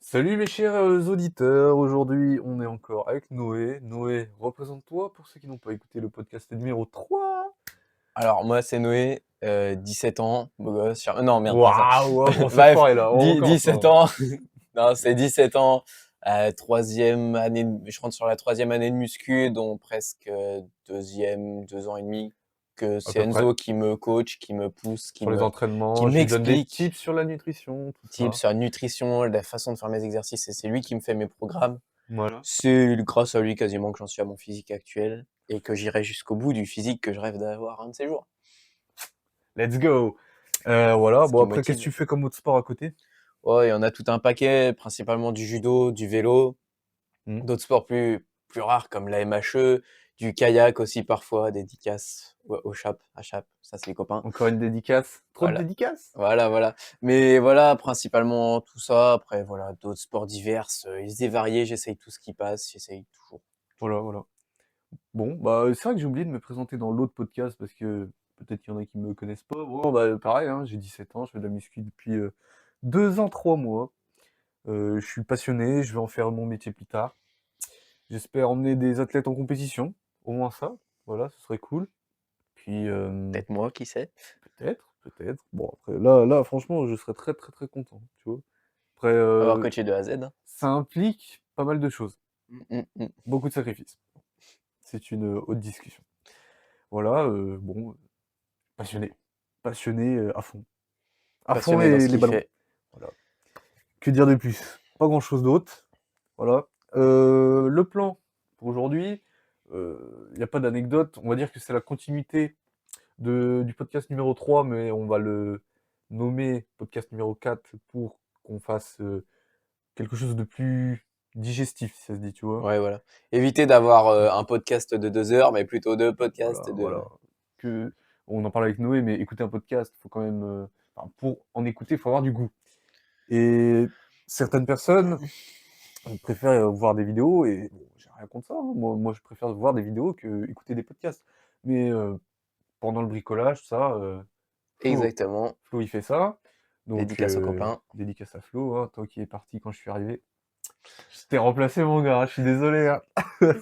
Salut mes chers auditeurs, aujourd'hui on est encore avec Noé. Noé, représente-toi pour ceux qui n'ont pas écouté le podcast numéro 3. Alors moi c'est Noé, 17 ans, beau gosse, non merde pas ça. Waouh, ouais, on s'est Bref, foiré là, on recommence 17 là. ans, non c'est 17 ans, 3e année, je rentre sur la 3e année de muscu, dont presque 2e, 2 ans et demi, que À c'est peu près. Enzo qui me coach, qui me pousse, Sur les qui entraînements, je lui donne des m'explique, tips sur la nutrition, tout tips ça. sur la nutrition, la façon de faire mes exercices, et c'est lui qui me fait mes programmes. Voilà. C'est grâce à lui quasiment que j'en suis à mon physique actuel, et que j'irai jusqu'au bout du physique que je rêve d'avoir un de ces jours. Let's go. Voilà, Ce bon qui me après qu'est-ce que motive. tu fais comme autre sport à côté? Ouais, il y en a tout un paquet, principalement du judo, du vélo, Hmm. d'autres sports plus rares comme la MHE, du kayak aussi parfois, dédicaces au chap, à chap, ça c'est les copains. Encore une dédicace. Trop de Voilà, dédicaces? voilà. Mais voilà, principalement tout ça. Après, voilà, d'autres sports divers, et variés, j'essaye tout ce qui passe, j'essaye toujours. Voilà, voilà. Bon, bah c'est vrai que j'ai oublié de me présenter dans l'autre podcast parce que peut-être qu'il y en a qui me connaissent pas. Bon, bah pareil, hein, j'ai 17 ans, je fais de la muscu depuis 2 ans, 3 mois. Je suis passionné, je vais en faire mon métier plus tard. J'espère emmener des athlètes en compétition, au moins ça. Voilà, ce serait cool. Puis Peut-être moi, qui sait. peut-être, peut-être. Bon, après, là, franchement, je serais très, très, très content, tu vois. Après, Avoir coaché de A à Z, hein. ça implique pas mal de choses, Mm. beaucoup de sacrifices. C'est une haute discussion. Voilà, bon, passionné. Passionné à fond Passionné dans ce les qu'il ballons. fait. Voilà. Que dire de plus? Pas grand-chose d'autre. Voilà. Le plan pour aujourd'hui, il y a pas d'anecdote. On va dire que c'est la continuité du podcast numéro 3, mais on va le nommer podcast numéro 4 pour qu'on fasse quelque chose de plus digestif, si ça se dit, tu vois. Ouais, voilà. Éviter d'avoir un podcast de 2 heures, mais plutôt 2 Voilà, podcasts voilà. de... Que, on en parle avec Noé, mais écouter un podcast, faut quand même, enfin, pour en écouter, il faut avoir du goût. Et certaines personnes préfèrent voir des vidéos, et bon, j'ai rien contre ça, hein. Moi, je préfère voir des vidéos que écouter des podcasts. Mais pendant le bricolage, ça, Exactement. Flo, il fait ça. Donc, Dédicace aux copains. dédicace à Flo, hein, toi qui es parti quand je suis arrivé. Je t'ai remplacé, mon gars, hein, je suis désolé, hein.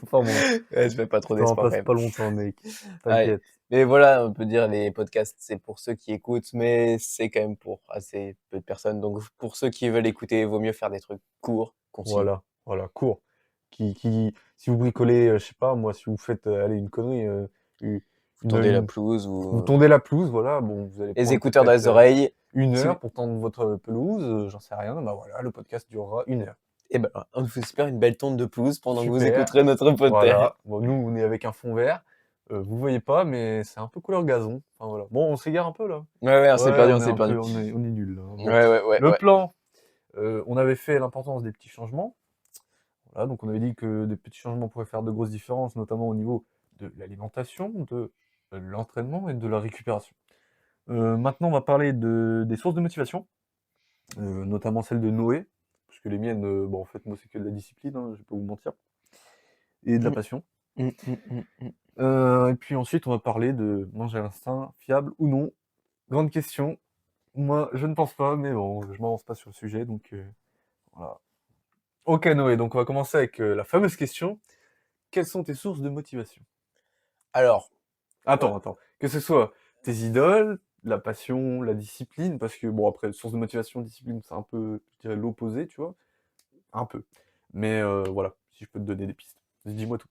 Enfin bon, Ouais, je fais pas je trop te d'espoir quand remplace même. pas longtemps, mec. Ouais. T'inquiète. Mais voilà, on peut dire les podcasts, c'est pour ceux qui écoutent, mais c'est quand même pour assez peu de personnes. Donc pour ceux qui veulent écouter, il vaut mieux faire des trucs courts, concis. Voilà, voilà, court. Si vous bricolez, je sais pas, moi, si vous faites, allez, une connerie, u- Vous tendez la une, pelouse vous ou tondez la pelouse, voilà, bon, vous allez les prendre écouteurs dans peut-être les oreilles. une Si vous- heure pour tondre votre pelouse, j'en sais rien, bah voilà, le podcast durera une heure. Eh ben, on vous espère une belle tonde de pelouse pendant que vous Super, écouterez notre podcast. voilà. Bon, nous, on est avec un fond vert, vous voyez pas, mais c'est un peu couleur gazon. Enfin voilà. Bon, on s'égare un peu là. Ouais, on s'est Ouais, perdu, on on est s'est un perdu. peu, on est nul là, hein. Bon, Ouais. le plan, on avait fait l'importance des petits changements. Voilà, donc on avait dit que des petits changements pourraient faire de grosses différences, notamment au niveau de l'alimentation, de l'entraînement et de la récupération. Maintenant, on va parler des sources de motivation, notamment celle de Noé, parce que les miennes, bon, en fait, moi, c'est que de la discipline, hein, je vais pas vous mentir, et de la Mm, passion. mm. Et puis ensuite, on va parler de manger à l'instinct, fiable ou non. Grande question. Moi, je ne pense pas, mais bon, je m'avance pas sur le sujet, donc voilà. Ok, Noé, donc on va commencer avec la fameuse question. Quelles sont tes sources de motivation? Alors, euh, Attends. Que ce soit tes idoles, la passion, la discipline, parce que bon, après, source de motivation, discipline, c'est un peu, je dirais, l'opposé, tu vois. Un peu. Mais voilà, si je peux te donner des pistes. Dis-moi tout.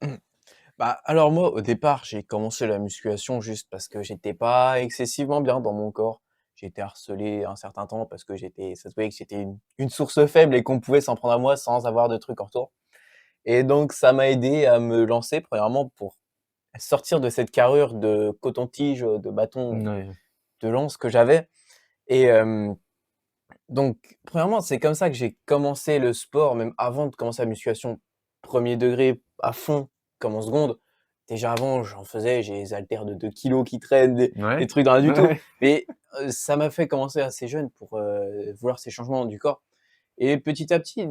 bah, alors moi, au départ, j'ai commencé la musculation juste parce que j'étais pas excessivement bien dans mon corps. J'ai été harcelé un certain temps parce que ça se voyait que j'étais une source faible et qu'on pouvait s'en prendre à moi sans avoir de trucs en retour. Et donc, ça m'a aidé à me lancer, premièrement, pour sortir de cette carrure de coton-tige, de bâton, Ouais. de lance que j'avais. Et donc, premièrement, c'est comme ça que j'ai commencé le sport, même avant de commencer la musculation, premier degré à fond, comme en seconde. Déjà avant, j'en faisais, j'ai les haltères de 2 kilos qui traînent, des Ouais. trucs de rien du tout. Ouais. Mais ça m'a fait commencer assez jeune pour vouloir ces changements du corps. Et petit à petit,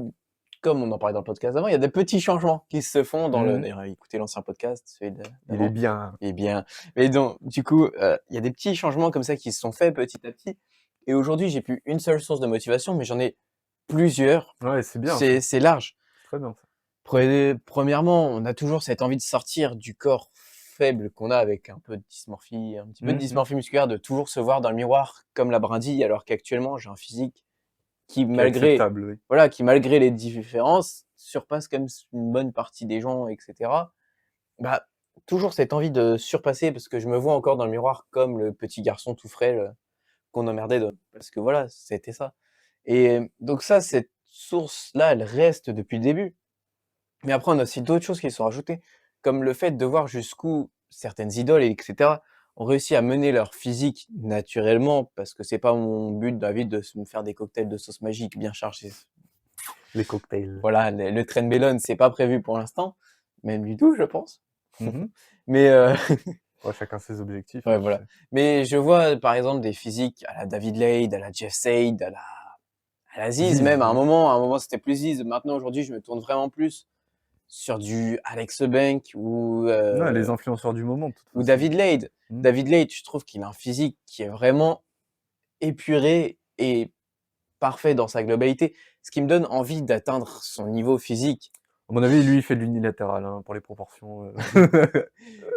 comme on en parlait dans le podcast avant, il y a des petits changements qui se font dans le. Mhm. D'ailleurs, écoutez l'ancien podcast, celui Il est d'avant. bien. Eh bien, mais donc, du coup, il y a des petits changements comme ça qui se sont faits petit à petit. Et aujourd'hui, j'ai plus une seule source de motivation, mais j'en ai plusieurs, Ouais, c'est bien ça. c'est large. C'est très bien ça. Premièrement, on a toujours cette envie de sortir du corps faible qu'on a avec un peu de dysmorphie, un petit peu de Mmh mh. dysmorphie musculaire, de toujours se voir dans le miroir comme la brindille, alors qu'actuellement j'ai un physique qui Qui est malgré acceptable, oui. voilà, qui malgré les différences, surpasse quand même une bonne partie des gens et cetera. Bah, toujours cette envie de surpasser parce que je me vois encore dans le miroir comme le petit garçon tout frêle, qu'on emmerdait de parce que voilà, c'était ça et donc ça, cette source-là, elle reste depuis le début. Mais après, on a aussi d'autres choses qui sont rajoutées, comme le fait de voir jusqu'où certaines idoles et cetera ont réussi à mener leur physique naturellement, parce que c'est pas mon but dans la vie de me faire des cocktails de sauce magique bien chargés. Les cocktails. Voilà, le Trenbolone, c'est pas prévu pour l'instant, même du tout, je pense. Mmh mh. Mais Ouais, chacun ses objectifs, hein, ouais, tu voilà. sais. Mais je vois, par exemple, des physiques à la David Lade, à la Jeff Sade, à la Ziz Ziz, même. oui. À un moment, c'était plus Ziz. Maintenant, aujourd'hui, je me tourne vraiment plus sur du Alex Bank Ouais, les influenceurs du moment de toute ou façon. David Lade. Mmh. David Lade, je trouve qu'il a un physique qui est vraiment épuré et parfait dans sa globalité, ce qui me donne envie d'atteindre son niveau physique. À mon avis, lui, il fait de l'unilatéral, hein, pour les proportions,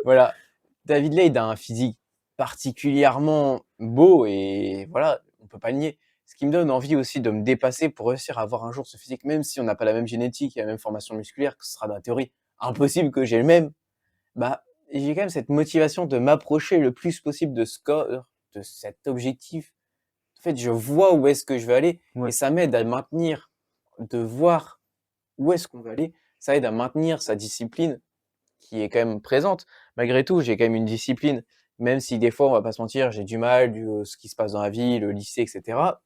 Voilà, David Lade a un physique particulièrement beau et voilà, on peut pas le nier. Ce qui me donne envie aussi de me dépasser pour réussir à avoir un jour ce physique, même si on n'a pas la même génétique et la même formation musculaire, que ce sera dans la théorie impossible que j'ai le même. Bah, j'ai quand même cette motivation de m'approcher le plus possible de ce corps, de cet objectif. En fait, je vois où est-ce que je veux aller et Ouais. ça m'aide à maintenir, de voir où est-ce qu'on veut aller. Ça aide à maintenir sa discipline qui est quand même présente. Malgré tout, j'ai quand même une discipline, même si des fois, on va pas se mentir, j'ai du mal dû à ce qui se passe dans la vie, le lycée, et cetera.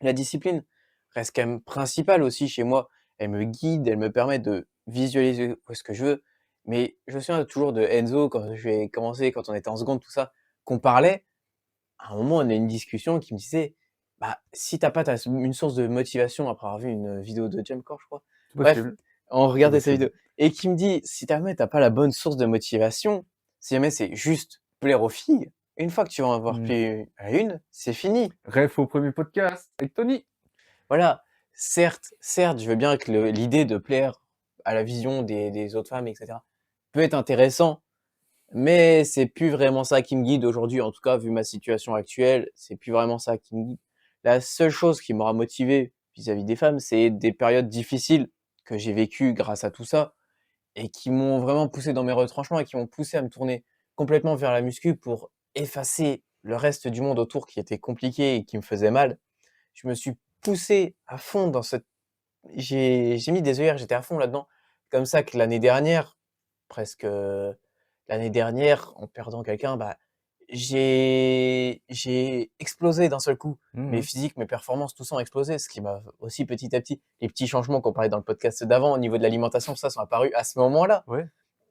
La discipline reste quand même principale aussi chez moi. Elle me guide, elle me permet de visualiser où est-ce que je veux. Mais je me souviens toujours de Enzo quand j'ai commencé, quand on était en seconde, tout ça, qu'on parlait. À un moment, on a eu une discussion qui me disait, bah, si t'as pas une source de motivation après avoir vu une vidéo de Jamcore, je crois. C'est Bref, possible, on c'est regardait sa possible. vidéo et qui me dit, si jamais t'as pas la bonne source de motivation, si jamais c'est juste plaire aux filles, une fois que tu vas en avoir Mmh. plu à une, c'est fini. Ref au premier podcast avec Tony. Voilà, certes, je veux bien que l'idée de plaire à la vision des autres femmes, et cetera, peut être intéressant, mais c'est plus vraiment ça qui me guide aujourd'hui. En tout cas, vu ma situation actuelle, c'est plus vraiment ça qui me guide. La seule chose qui m'aura motivé vis-à-vis des femmes, c'est des périodes difficiles que j'ai vécues grâce à tout ça et qui m'ont vraiment poussé dans mes retranchements et qui m'ont poussé à me tourner complètement vers la muscu pour effacer le reste du monde autour qui était compliqué et qui me faisait mal. Je me suis poussé à fond dans cette j'ai mis des œillères, j'étais à fond là-dedans. Comme ça que l'année dernière, presque, l'année dernière, en perdant quelqu'un, bah, j'ai explosé d'un seul coup. Mmh Mes mh. physiques, mes performances, tout ça ont explosé, ce qui m'a aussi petit à petit les petits changements qu'on parlait dans le podcast d'avant au niveau de l'alimentation, ça sont apparus à ce moment-là. Ouais.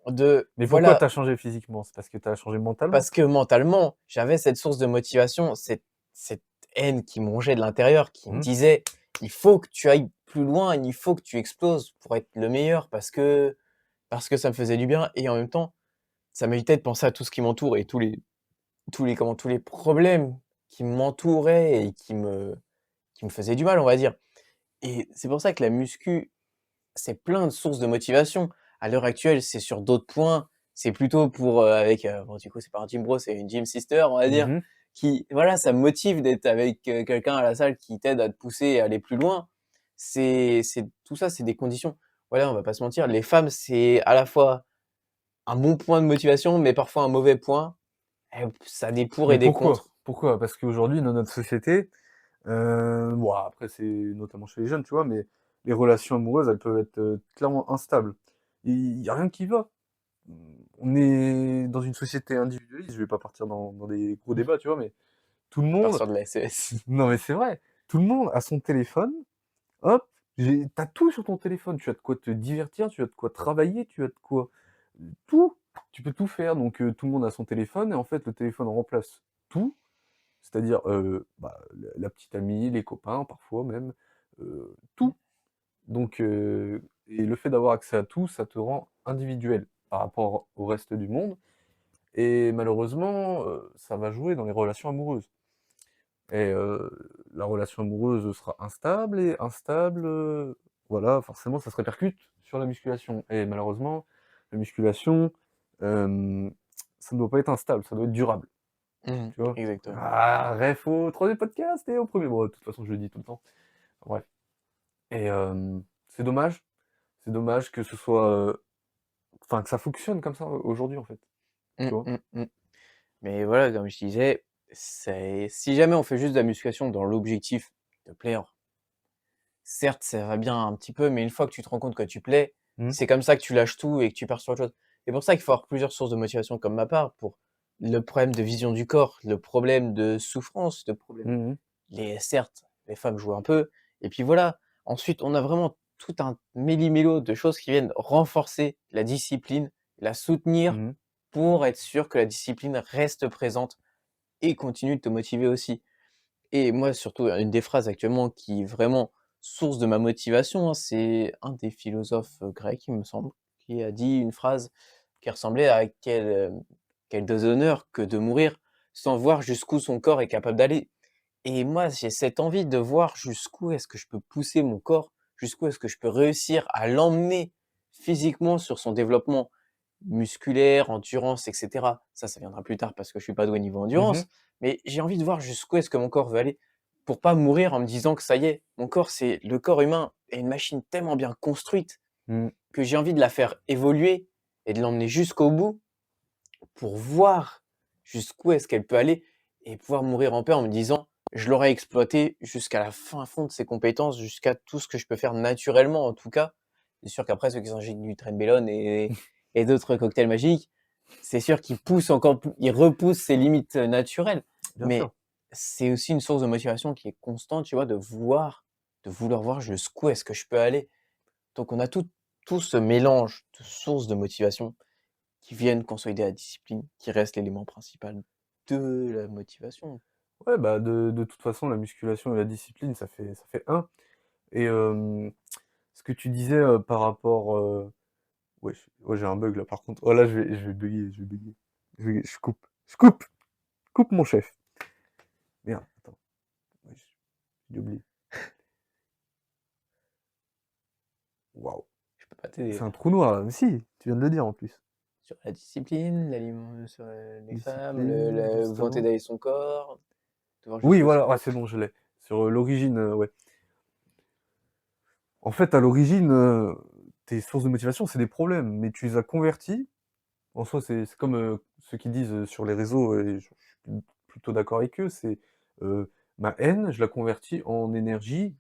De Mais pourquoi tu voilà, as changé physiquement? C'est parce que tu as changé mentalement? parce que mentalement, j'avais cette source de motivation, cette haine qui me rongeait de l'intérieur, qui me Mmh. disait: «Il faut que tu ailles plus loin, il faut que tu exploses pour être le meilleur parce que ça me faisait du bien» et en même temps, ça m'évitait de penser à tout ce qui m'entoure et tous les problèmes qui m'entouraient et qui me faisaient du mal, on va dire et c'est pour ça que la muscu, c'est plein de sources de motivation. À l'heure actuelle, c'est sur d'autres points. C'est plutôt pour, bon, du coup, c'est pas un gym bro, c'est une gym sister, on va Mmh dire, mh. qui voilà, ça me motive d'être avec, quelqu'un à la salle qui t'aide à te pousser et aller plus loin. C'est tout ça, c'est des conditions. Voilà, on va pas se mentir, les femmes, c'est à la fois un bon point de motivation, mais parfois un mauvais point et ça a des pour et Mais des pourquoi? contre. Pourquoi? Parce qu'aujourd'hui, dans notre société, bon après c'est notamment chez les jeunes, tu vois? Mais les relations amoureuses, elles peuvent être, clairement instables. Il y a rien qui va. Mmh, on est dans une société individualiste, je vais pas partir dans des gros débats, tu vois? Mais tout le On part monde sur de la SES. non mais c'est vrai, tout le monde a son téléphone, hop, tu as tout sur ton téléphone. Tu as de quoi te divertir, tu as de quoi travailler, tu as de quoi tout. Tu peux tout faire donc tout le monde a son téléphone et en fait le téléphone remplace tout. C'est-à-dire, bah, la petite amie, les copains parfois même, tout. Donc et le fait d'avoir accès à tout, ça te rend individuel par rapport au reste du monde et malheureusement, ça va jouer dans les relations amoureuses et la relation amoureuse sera instable et instable, voilà, forcément ça se répercute sur la musculation et malheureusement, la musculation, hem, ça ne doit pas être instable, ça doit être durable, Mmh. tu vois? Exactement. Ah, ref au 3e podcast et au premier. Bon, de toute façon, je le dis tout le temps. Bref et c'est dommage que ce soit, enfin que ça fonctionne comme ça aujourd'hui, en fait, Mmh, tu vois? mmh, mmh. Mais voilà, comme je disais, c'est si jamais on fait juste de la musculation dans l'objectif de plaire, certes, ça va bien un petit peu, mais une fois que tu te rends compte que tu plais, Mmh. c'est comme ça que tu lâches tout et que tu pars sur autre chose. C'est pour ça qu'il faut avoir plusieurs sources de motivation comme ma part pour le problème de vision du corps, le problème de souffrance, le problème Mmh mh. certes, les femmes jouent un peu et puis voilà. Ensuite, on a vraiment tout un méli-mélo de choses qui viennent renforcer la discipline, la soutenir Mmh. pour être sûr que la discipline reste présente et continue de te motiver aussi. Et moi, surtout, une des phrases actuellement qui est vraiment source de ma motivation, hein, c'est un des philosophes, grecs, il me semble, qui a dit une phrase qui ressemblait à: «Quel déshonneur que de mourir sans voir jusqu'où son corps est capable d'aller». Et moi, j'ai cette envie de voir jusqu'où est-ce que je peux pousser mon corps, jusqu'où est-ce que je peux réussir à l'emmener physiquement sur son développement musculaire, endurance et cetera. Ça viendra plus tard parce que je suis pas doué niveau Mmh. endurance, mais j'ai envie de voir jusqu'où est-ce que mon corps veut aller pour pas mourir en me disant que ça y est, mon corps c'est le corps humain est une machine tellement bien construite Mmh. que j'ai envie de la faire évoluer et de l'emmener jusqu'au bout pour voir jusqu'où est-ce qu'elle peut aller et pouvoir mourir en paix en me disant: «Je l'aurais exploité jusqu'à la fin fond de ses compétences, jusqu'à tout ce que je peux faire naturellement en tout cas». C'est sûr qu'après ceux qui s'ingénient du Trenbolone et d'autres cocktails magiques, c'est sûr qu'ils poussent encore plus ils repoussent ses limites, naturelles. Bien sûr. Mais c'est aussi une source de motivation qui est constante, tu vois? De vouloir voir jusqu'où est-ce que je peux aller. Donc on a tout ce mélange de sources de motivation qui viennent consolider la discipline, qui reste l'élément principal de la motivation. Ouais, bah, de toute façon, la musculation et la discipline, ça fait un. Et ce que tu disais, par rapport, wesh, ouais, j'ai un bug là par contre. Oh là, je vais bugger, je vais bugger. Je coupe mon chef. Merde, attends, wesh, j'ai oublié. Waouh, Je peux pas t'aider c'est là. un trou noir là. Mais si, tu viens de le dire en plus. Sur la discipline, sur, les femmes, le Discipline, la juste volonté avant. d'aller son corps, de voir Oui, jusqu'où est-ce voilà, ouais, que c'est bon, je l'ai. Sur, l'origine, ouais. En fait, à l'origine, tes sources de motivation, c'est des problèmes, mais tu les as convertis. En soi, c'est comme, ceux qui disent, sur les réseaux, et je suis plutôt d'accord avec eux, c'est, ma haine, je la convertis en énergie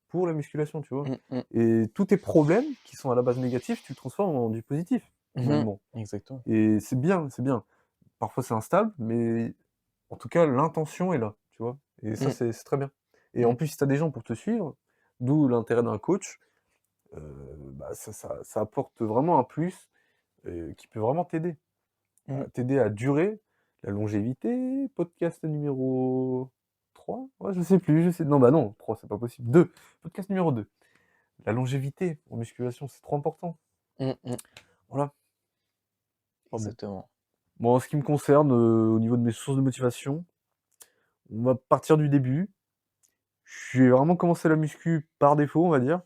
pour la musculation, tu vois? mmh mh. Et tous tes problèmes qui sont à la base négatifs, tu le transformes en du positif, Mmh. finalement. Exactement. Et c'est bien, c'est bien. Parfois, c'est instable, mais en tout cas, l'intention est là, tu vois? Et ça, Mmh, c'est très bien. Et en mmh, plus, si tu as des gens pour te suivre, d'où l'intérêt d'un coach, bah, ça apporte vraiment un plus, qui peut vraiment mmh. t'aider à durer, la longévité, podcast numéro 3. Ouais, je sais plus, non, bah, non, 3 c'est pas possible, 2, podcast numéro 2. La longévité en musculation, c'est trop important. Mmh mh. Voilà, enfin bon. Exactement. Bon, en ce qui me concerne, au niveau de mes sources de motivation, on va partir du début. J'ai vraiment commencé la muscu par défaut, on va dire.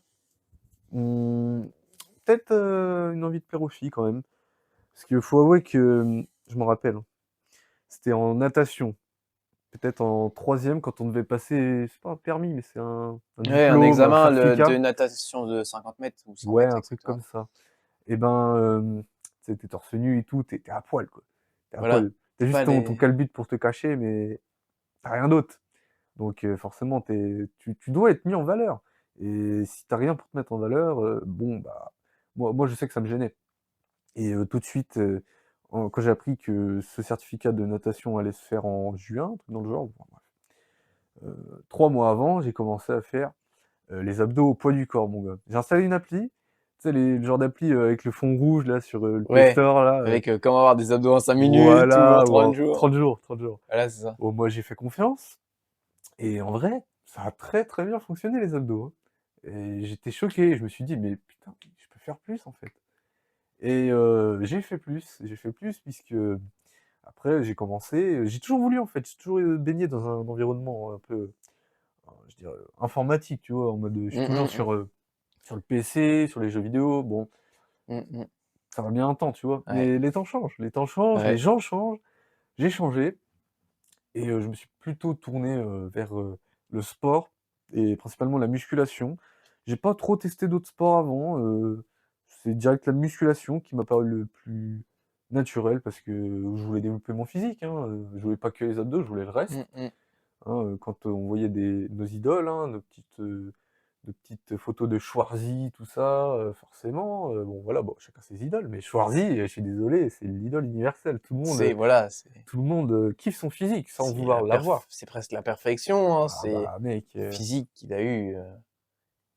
Mmh, peut-être, une envie de plaire aux filles quand même. Parce qu'il faut avouer que, je m'en rappelle, hein, c'était en natation. Peut-être en troisième quand on devait passer, c'est pas un permis, mais c'est un Ouais, un diplôme, un examen de certificat. natation de 50 mètres ou 100 Ouais, mètres un truc exactement. comme ça. Et ben, tu sais, tu torse nu et tout, tu es à poil, quoi. Tu es à Voilà, poil. Tu as c'est juste pas ton les calbut pour te cacher, mais tu as rien d'autre. Donc forcément, tu dois être mis en valeur. Et si tu as rien pour te mettre en valeur, bon, bah, moi, je sais que ça me gênait. Et tout de suite, quand j'ai appris que ce certificat de natation allait se faire en juin, un truc dans le genre, bon, bref, 3 mois avant, j'ai commencé à faire, les abdos au poids du corps, mon gars. J'ai installé une appli, tu sais le genre d'appli, avec le fond rouge là sur, le Play ouais, Store là, avec, comment avoir des abdos en 5 minutes ou en voilà, ou 30 en jours. 30 jours, 30 jours. Voilà, c'est ça. Bon, moi j'ai fait confiance et en vrai, ça a très, très bien fonctionné les abdos, hein. Et j'étais choqué, je me suis dit: «Mais putain, je peux faire plus en fait». Et j'ai fait plus puisque après j'ai commencé, j'ai toujours voulu en fait, j'ai toujours, baigné dans un environnement un peu je dirais, informatique, tu vois? En mode, je suis Mmh, toujours mmh mh. sur le PC, sur les jeux vidéo. Bon, Mmh mh. ça va bien un temps, tu vois? Ouais, Mais les temps changent, les ouais. gens changent, j'ai changé et je me suis plutôt tourné, vers, le sport et principalement la musculation. J'ai pas trop testé d'autres sports avant, c'est direct la musculation qui m'a paru le plus naturel parce que je voulais développer mon physique, hein, je voulais pas que les abdos, je voulais le reste. Mmh mh. Hein, quand, on voyait nos idoles, hein, nos petites photos de Schwarzy, tout ça, forcément, bon voilà, bon, chacun ses idoles, mais Schwarzy, je suis désolé, c'est l'idole universelle. C'est voilà, Tout le monde, kiffe son physique sans c'est vouloir l'avoir. c'est presque la perfection, hein. Ah C'est bah, mec, le physique qu'il a eu,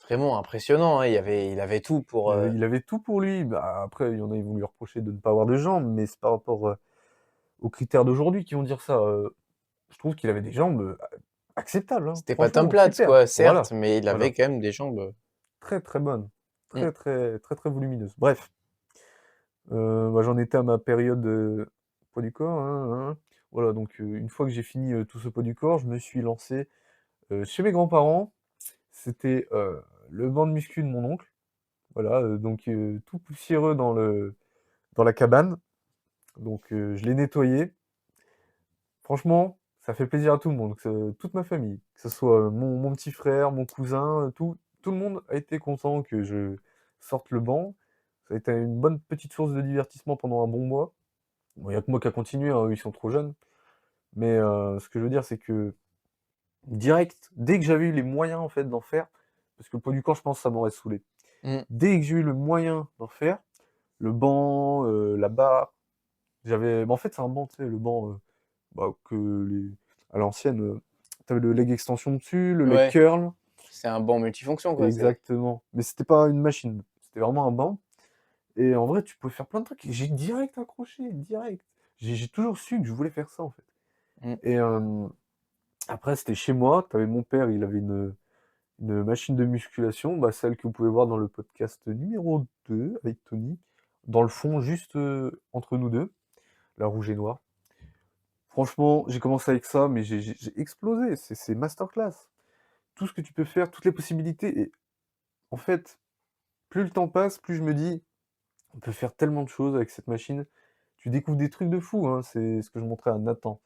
vraiment impressionnant, hein. Il avait tout pour, il avait tout pour lui. Bah, après, il y en a, ils vont lui reprocher de ne pas avoir de jambes, mais c'est par rapport, aux critères d'aujourd'hui qui vont dire ça. Je trouve qu'il avait des jambes, acceptables, hein, c'était pas Tom franchement Platz super. quoi, certes, Voilà, mais il voilà. avait quand même des jambes, Très, très bonne. mmh. Très, très, très, très volumineuse. Bref, bah, j'en étais à ma période, poids du corps, hein, hein. Voilà, donc une fois que j'ai fini, tout ce poids du corps, je me suis lancé, chez mes grands-parents. C'était, le banc de muscu de mon oncle. Voilà, donc tout poussiéreux dans la cabane. Donc je l'ai nettoyé. Franchement, ça fait plaisir à tout le monde, que toute ma famille, que ce soit, mon petit frère, mon cousin, tout le monde a été content que je sorte le banc. Ça a été une bonne petite source de divertissement pendant un bon mois. Bon, il y a que moi qui a continué, hein, eux, ils sont trop jeunes. Mais ce que je veux dire, c'est que direct, dès que j'avais eu les moyens, en fait, d'en faire, parce que le poids du corps, je pense, ça m'aurait saoulé. Mmh. Dès que j'ai eu le moyen d'en faire, le banc, la barre, en fait, c'est un banc, tu sais, le banc, bah, à l'ancienne, tu avais le leg extension dessus, le leg Ouais, curl, c'est un banc multifonction quoi, c'est exactement. Mais c'était pas une machine, c'était vraiment un banc et en vrai, tu pouvais faire plein de trucs et j'ai direct accroché, direct. J'ai toujours su que je voulais faire ça, en fait mmh. et après, c'était chez moi, tu avais mon père, il avait une machine de musculation, bah, celle que vous pouvez voir dans le podcast numéro 2 avec Tony, dans le fond, juste, entre nous 2, la rouge et noire. Franchement, j'ai commencé avec ça, mais j'ai explosé, c'est masterclass. Tout ce que tu peux faire, toutes les possibilités et en fait, plus le temps passe, plus je me dis: «On peut faire tellement de choses avec cette machine». Tu découvres des trucs de fou, hein, c'est ce que je montrais à Nathan.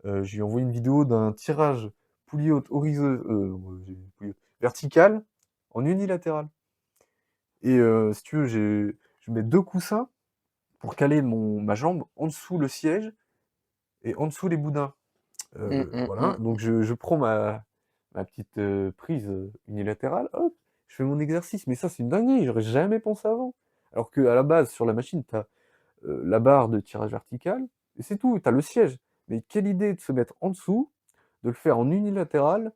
Je lui ai envoyé une vidéo d'un tirage poulie haute poulie haute, vertical en unilatéral et si tu veux, je mets 2 coussins pour caler ma jambe en dessous le siège et en dessous les boudins. Mmh, mmh, Voilà, mmh. donc je prends ma petite, prise, unilatérale, hop, je fais mon exercice, mais ça, c'est une dinguerie, j'aurais jamais pensé avant. Alors qu'à la base, sur la machine, tu as, la barre de tirage vertical et c'est tout, tu as le siège. Mais quelle idée de se mettre en dessous, de le faire en unilatéral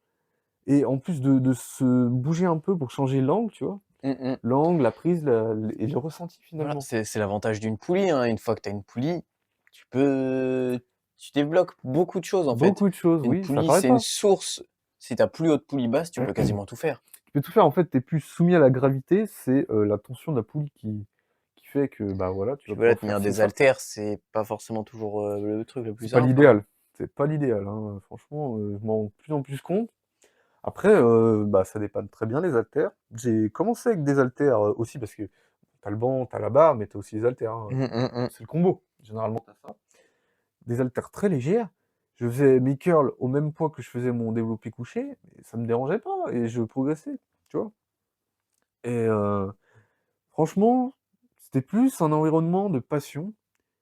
et en plus de se bouger un peu pour changer l'angle, tu vois? Mmh mh. L'angle, la prise, et le ressenti Voilà, finalement. c'est l'avantage d'une poulie, hein. Une fois que tu as une poulie, tu débloques beaucoup de choses, en fait. Beaucoup de choses, Une oui, ça poulie, paraît c'est une pas. source. Si tu as poulie haute, poulie basse, tu peux quasiment tout faire. Tu peux tout faire, en fait, tu es plus soumis à la gravité, c'est, la tension de la poulie qui fait que, bah, voilà, tu Puis vas voilà, pouvoir tenir forcer des ça. haltères, c'est pas forcément toujours, le truc le plus C'est pas simple, hein. l'idéal, c'est pas l'idéal, hein, franchement, je m'en rends de plus en plus compte. Après, bah, ça dépanne très bien les haltères. J'ai commencé avec des haltères, aussi parce que tu as le banc, tu as la barre, mais tu as aussi les haltères, hein, Mmh, mmh mh. c'est le combo. Généralement, tu as ça. Des haltères très légères. Je faisais mes curls au même poids que je faisais mon développé couché et ça me dérangeait pas et je progressais, tu vois? Et franchement, c'était plus un environnement de passion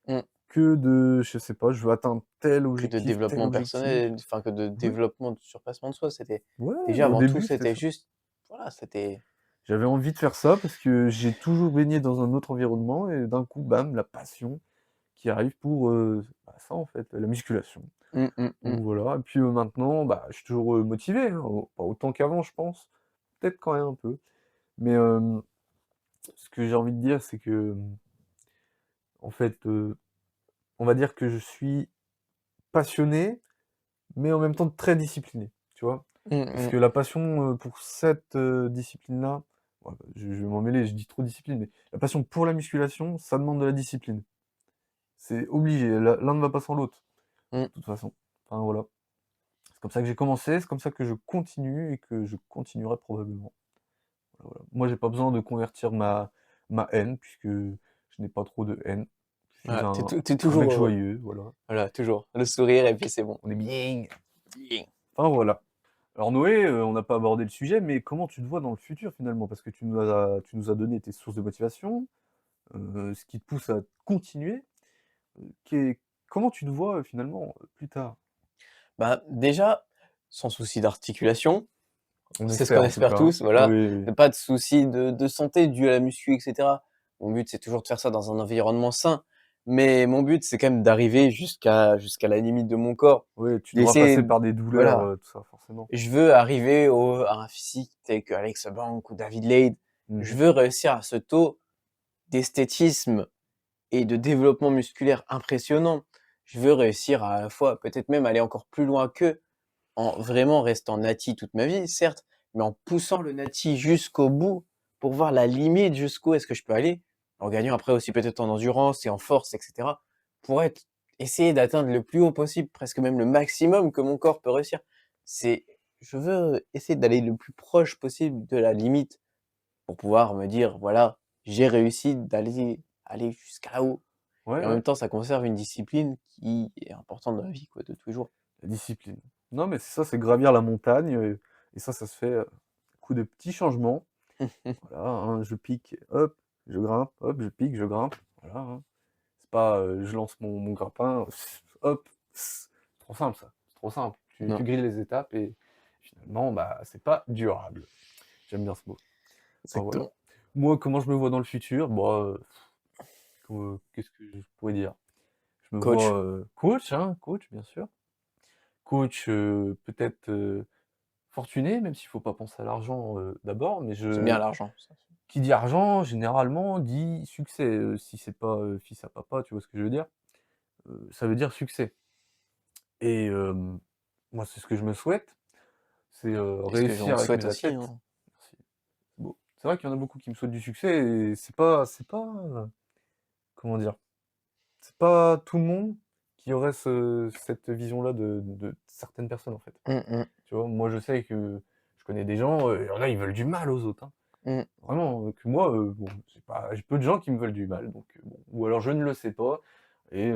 Mmh. que de, je sais pas, je veux atteindre Que de tel développement objectif. personnel, enfin, que de Ouais, développement, de surpassement de soi. C'était ouais, déjà, au avant tout, début, c'était c'était ça. juste voilà, c'était J'avais envie de faire ça parce que j'ai toujours baigné dans un autre environnement et d'un coup, bam, la passion qui arrive pour, bah, ça en fait, la musculation. mmh, mmh, mmh. Donc voilà et puis, maintenant, bah, je suis toujours, motivé, hein, pas autant qu'avant je pense, peut-être quand même un peu. Mais, ce que j'ai envie de dire, c'est que, en fait, on va dire que je suis passionné, mais en même temps très discipliné, tu vois? Mmh Parce mh. que la passion, pour cette, discipline-là, ouais, bah, je vais m'en mêler, je dis trop discipline, mais la passion pour la musculation, ça demande de la discipline. C'est obligé, l'un ne va pas sans l'autre, Mmh. de toute façon. Enfin voilà. comme ça que j'ai commencé, c'est comme ça que je continue et que je continuerai probablement. Voilà. Moi, j'ai pas besoin de convertir ma haine puisque je n'ai pas trop de haine. Je suis Voilà, tu un mec toujours heureux. joyeux, voilà. Voilà, toujours le sourire et puis c'est bon. On est bien. Bien. Enfin voilà. Alors Noé, on n'a pas abordé le sujet, mais comment tu te vois dans le futur finalement? Parce que tu nous as donné tes sources de motivation, ce qui te pousse à continuer. Qu'est comment tu te vois, finalement, plus tard? Bah, déjà, sans souci d'articulation, On c'est ce qu'on espère en tout espère cas, hein. tous, voilà. Oui, oui. Pas de souci de santé dû à la muscu et cetera. Mon but, c'est toujours de faire ça dans un environnement sain, mais mon but, c'est quand même d'arriver jusqu'à la limite de mon corps, Oui, tu devras d'essayer passer par des douleurs, voilà. tout ça forcément. Je veux arriver à un physique tel que Alex Bank ou David Lade. Mmh Je mh. veux réussir à ce taux d'esthétisme et de développement musculaire impressionnant. Je veux réussir à la fois, peut-être même aller encore plus loin qu'eux, en vraiment restant nati toute ma vie, certes, mais en poussant le nati jusqu'au bout pour voir la limite jusqu'où est-ce que je peux aller, en gagnant après aussi peut-être en endurance et en force, et cetera, pour essayer d'atteindre le plus haut possible, presque même le maximum que mon corps peut réussir. C'est, je veux essayer d'aller le plus proche possible de la limite pour pouvoir me dire, voilà, j'ai réussi aller jusqu'à là-haut. Ouais, Et en ouais, même temps, ça conserve une discipline qui est importante dans la vie, quoi, de tous les jours. la discipline. Non, mais c'est ça, c'est gravir la montagne, et ça se fait, à coup de petits changements. Voilà, hein, je pique, hop, je grimpe, hop, je pique, je grimpe, voilà, hein. C'est pas, je lance mon grappin, hop, c'est trop simple ça, c'est trop simple. Tu Non, grilles les étapes et finalement, bah, c'est pas durable. J'aime bien ce mot. Enfin voilà. exactement. Moi, comment je me vois dans le futur? Bah, qu'est-ce que je pourrais dire? Je me vois, Coach, coach, hein, coach bien sûr. Coach, peut-être, fortuné, même s'il faut pas penser à l'argent, d'abord, mais c'est bien je l'argent, ça. qui dit argent, généralement, dit succès, si c'est pas, fils à papa, tu vois ce que je veux dire? Ça veut dire succès et moi, c'est ce que je me souhaite, c'est, Et ce que on réussir te avec souhaite mes aussi, athlètes. hein. Merci. Bon, c'est vrai qu'il y en a beaucoup qui me souhaitent du succès et c'est pas, comment dire? C'est pas tout le monde qui aurait cette vision-là de certaines personnes, en fait. Mmh mh. Tu vois? Moi, je sais que je connais des gens, il y en a, ils veulent du mal aux autres, hein. Mmh. Vraiment, que moi, bon, j'ai peu de gens qui me veulent du mal, donc bon, ou alors je ne le sais pas et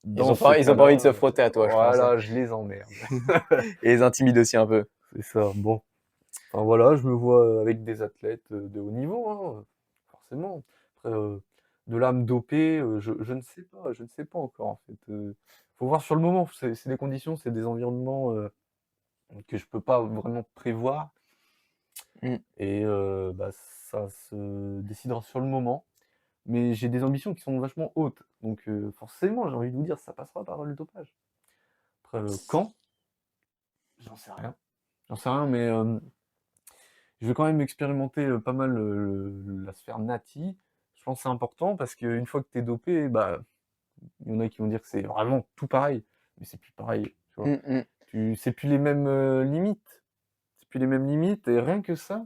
dans ce Ils ont pas envie de se cas-là, frotter à toi, je pense, hein. voilà, je les emmerde. Et les intimide aussi un peu. C'est ça, bon. Enfin voilà, je me vois, avec des athlètes, de haut niveau, hein, forcément. Après, de là à me doper, je ne sais pas, je ne sais pas encore en fait, faut voir sur le moment. C'est des conditions, c'est des environnements, que je peux pas vraiment prévoir Mmh. et bah, ça se décidera sur le moment. Mais j'ai des ambitions qui sont vachement hautes, donc forcément, j'ai envie de vous dire, ça passera par le dopage. Après, quand? J'en sais rien. J'en sais rien, mais je vais quand même expérimenter, pas mal, la sphère nati. Je pense que c'est important parce qu'une fois que tu es dopé, bah, il y en a qui vont dire que c'est vraiment tout pareil, mais c'est plus pareil, tu vois? Mmh mh. C'est plus les mêmes, limites. C'est plus les mêmes limites et rien que ça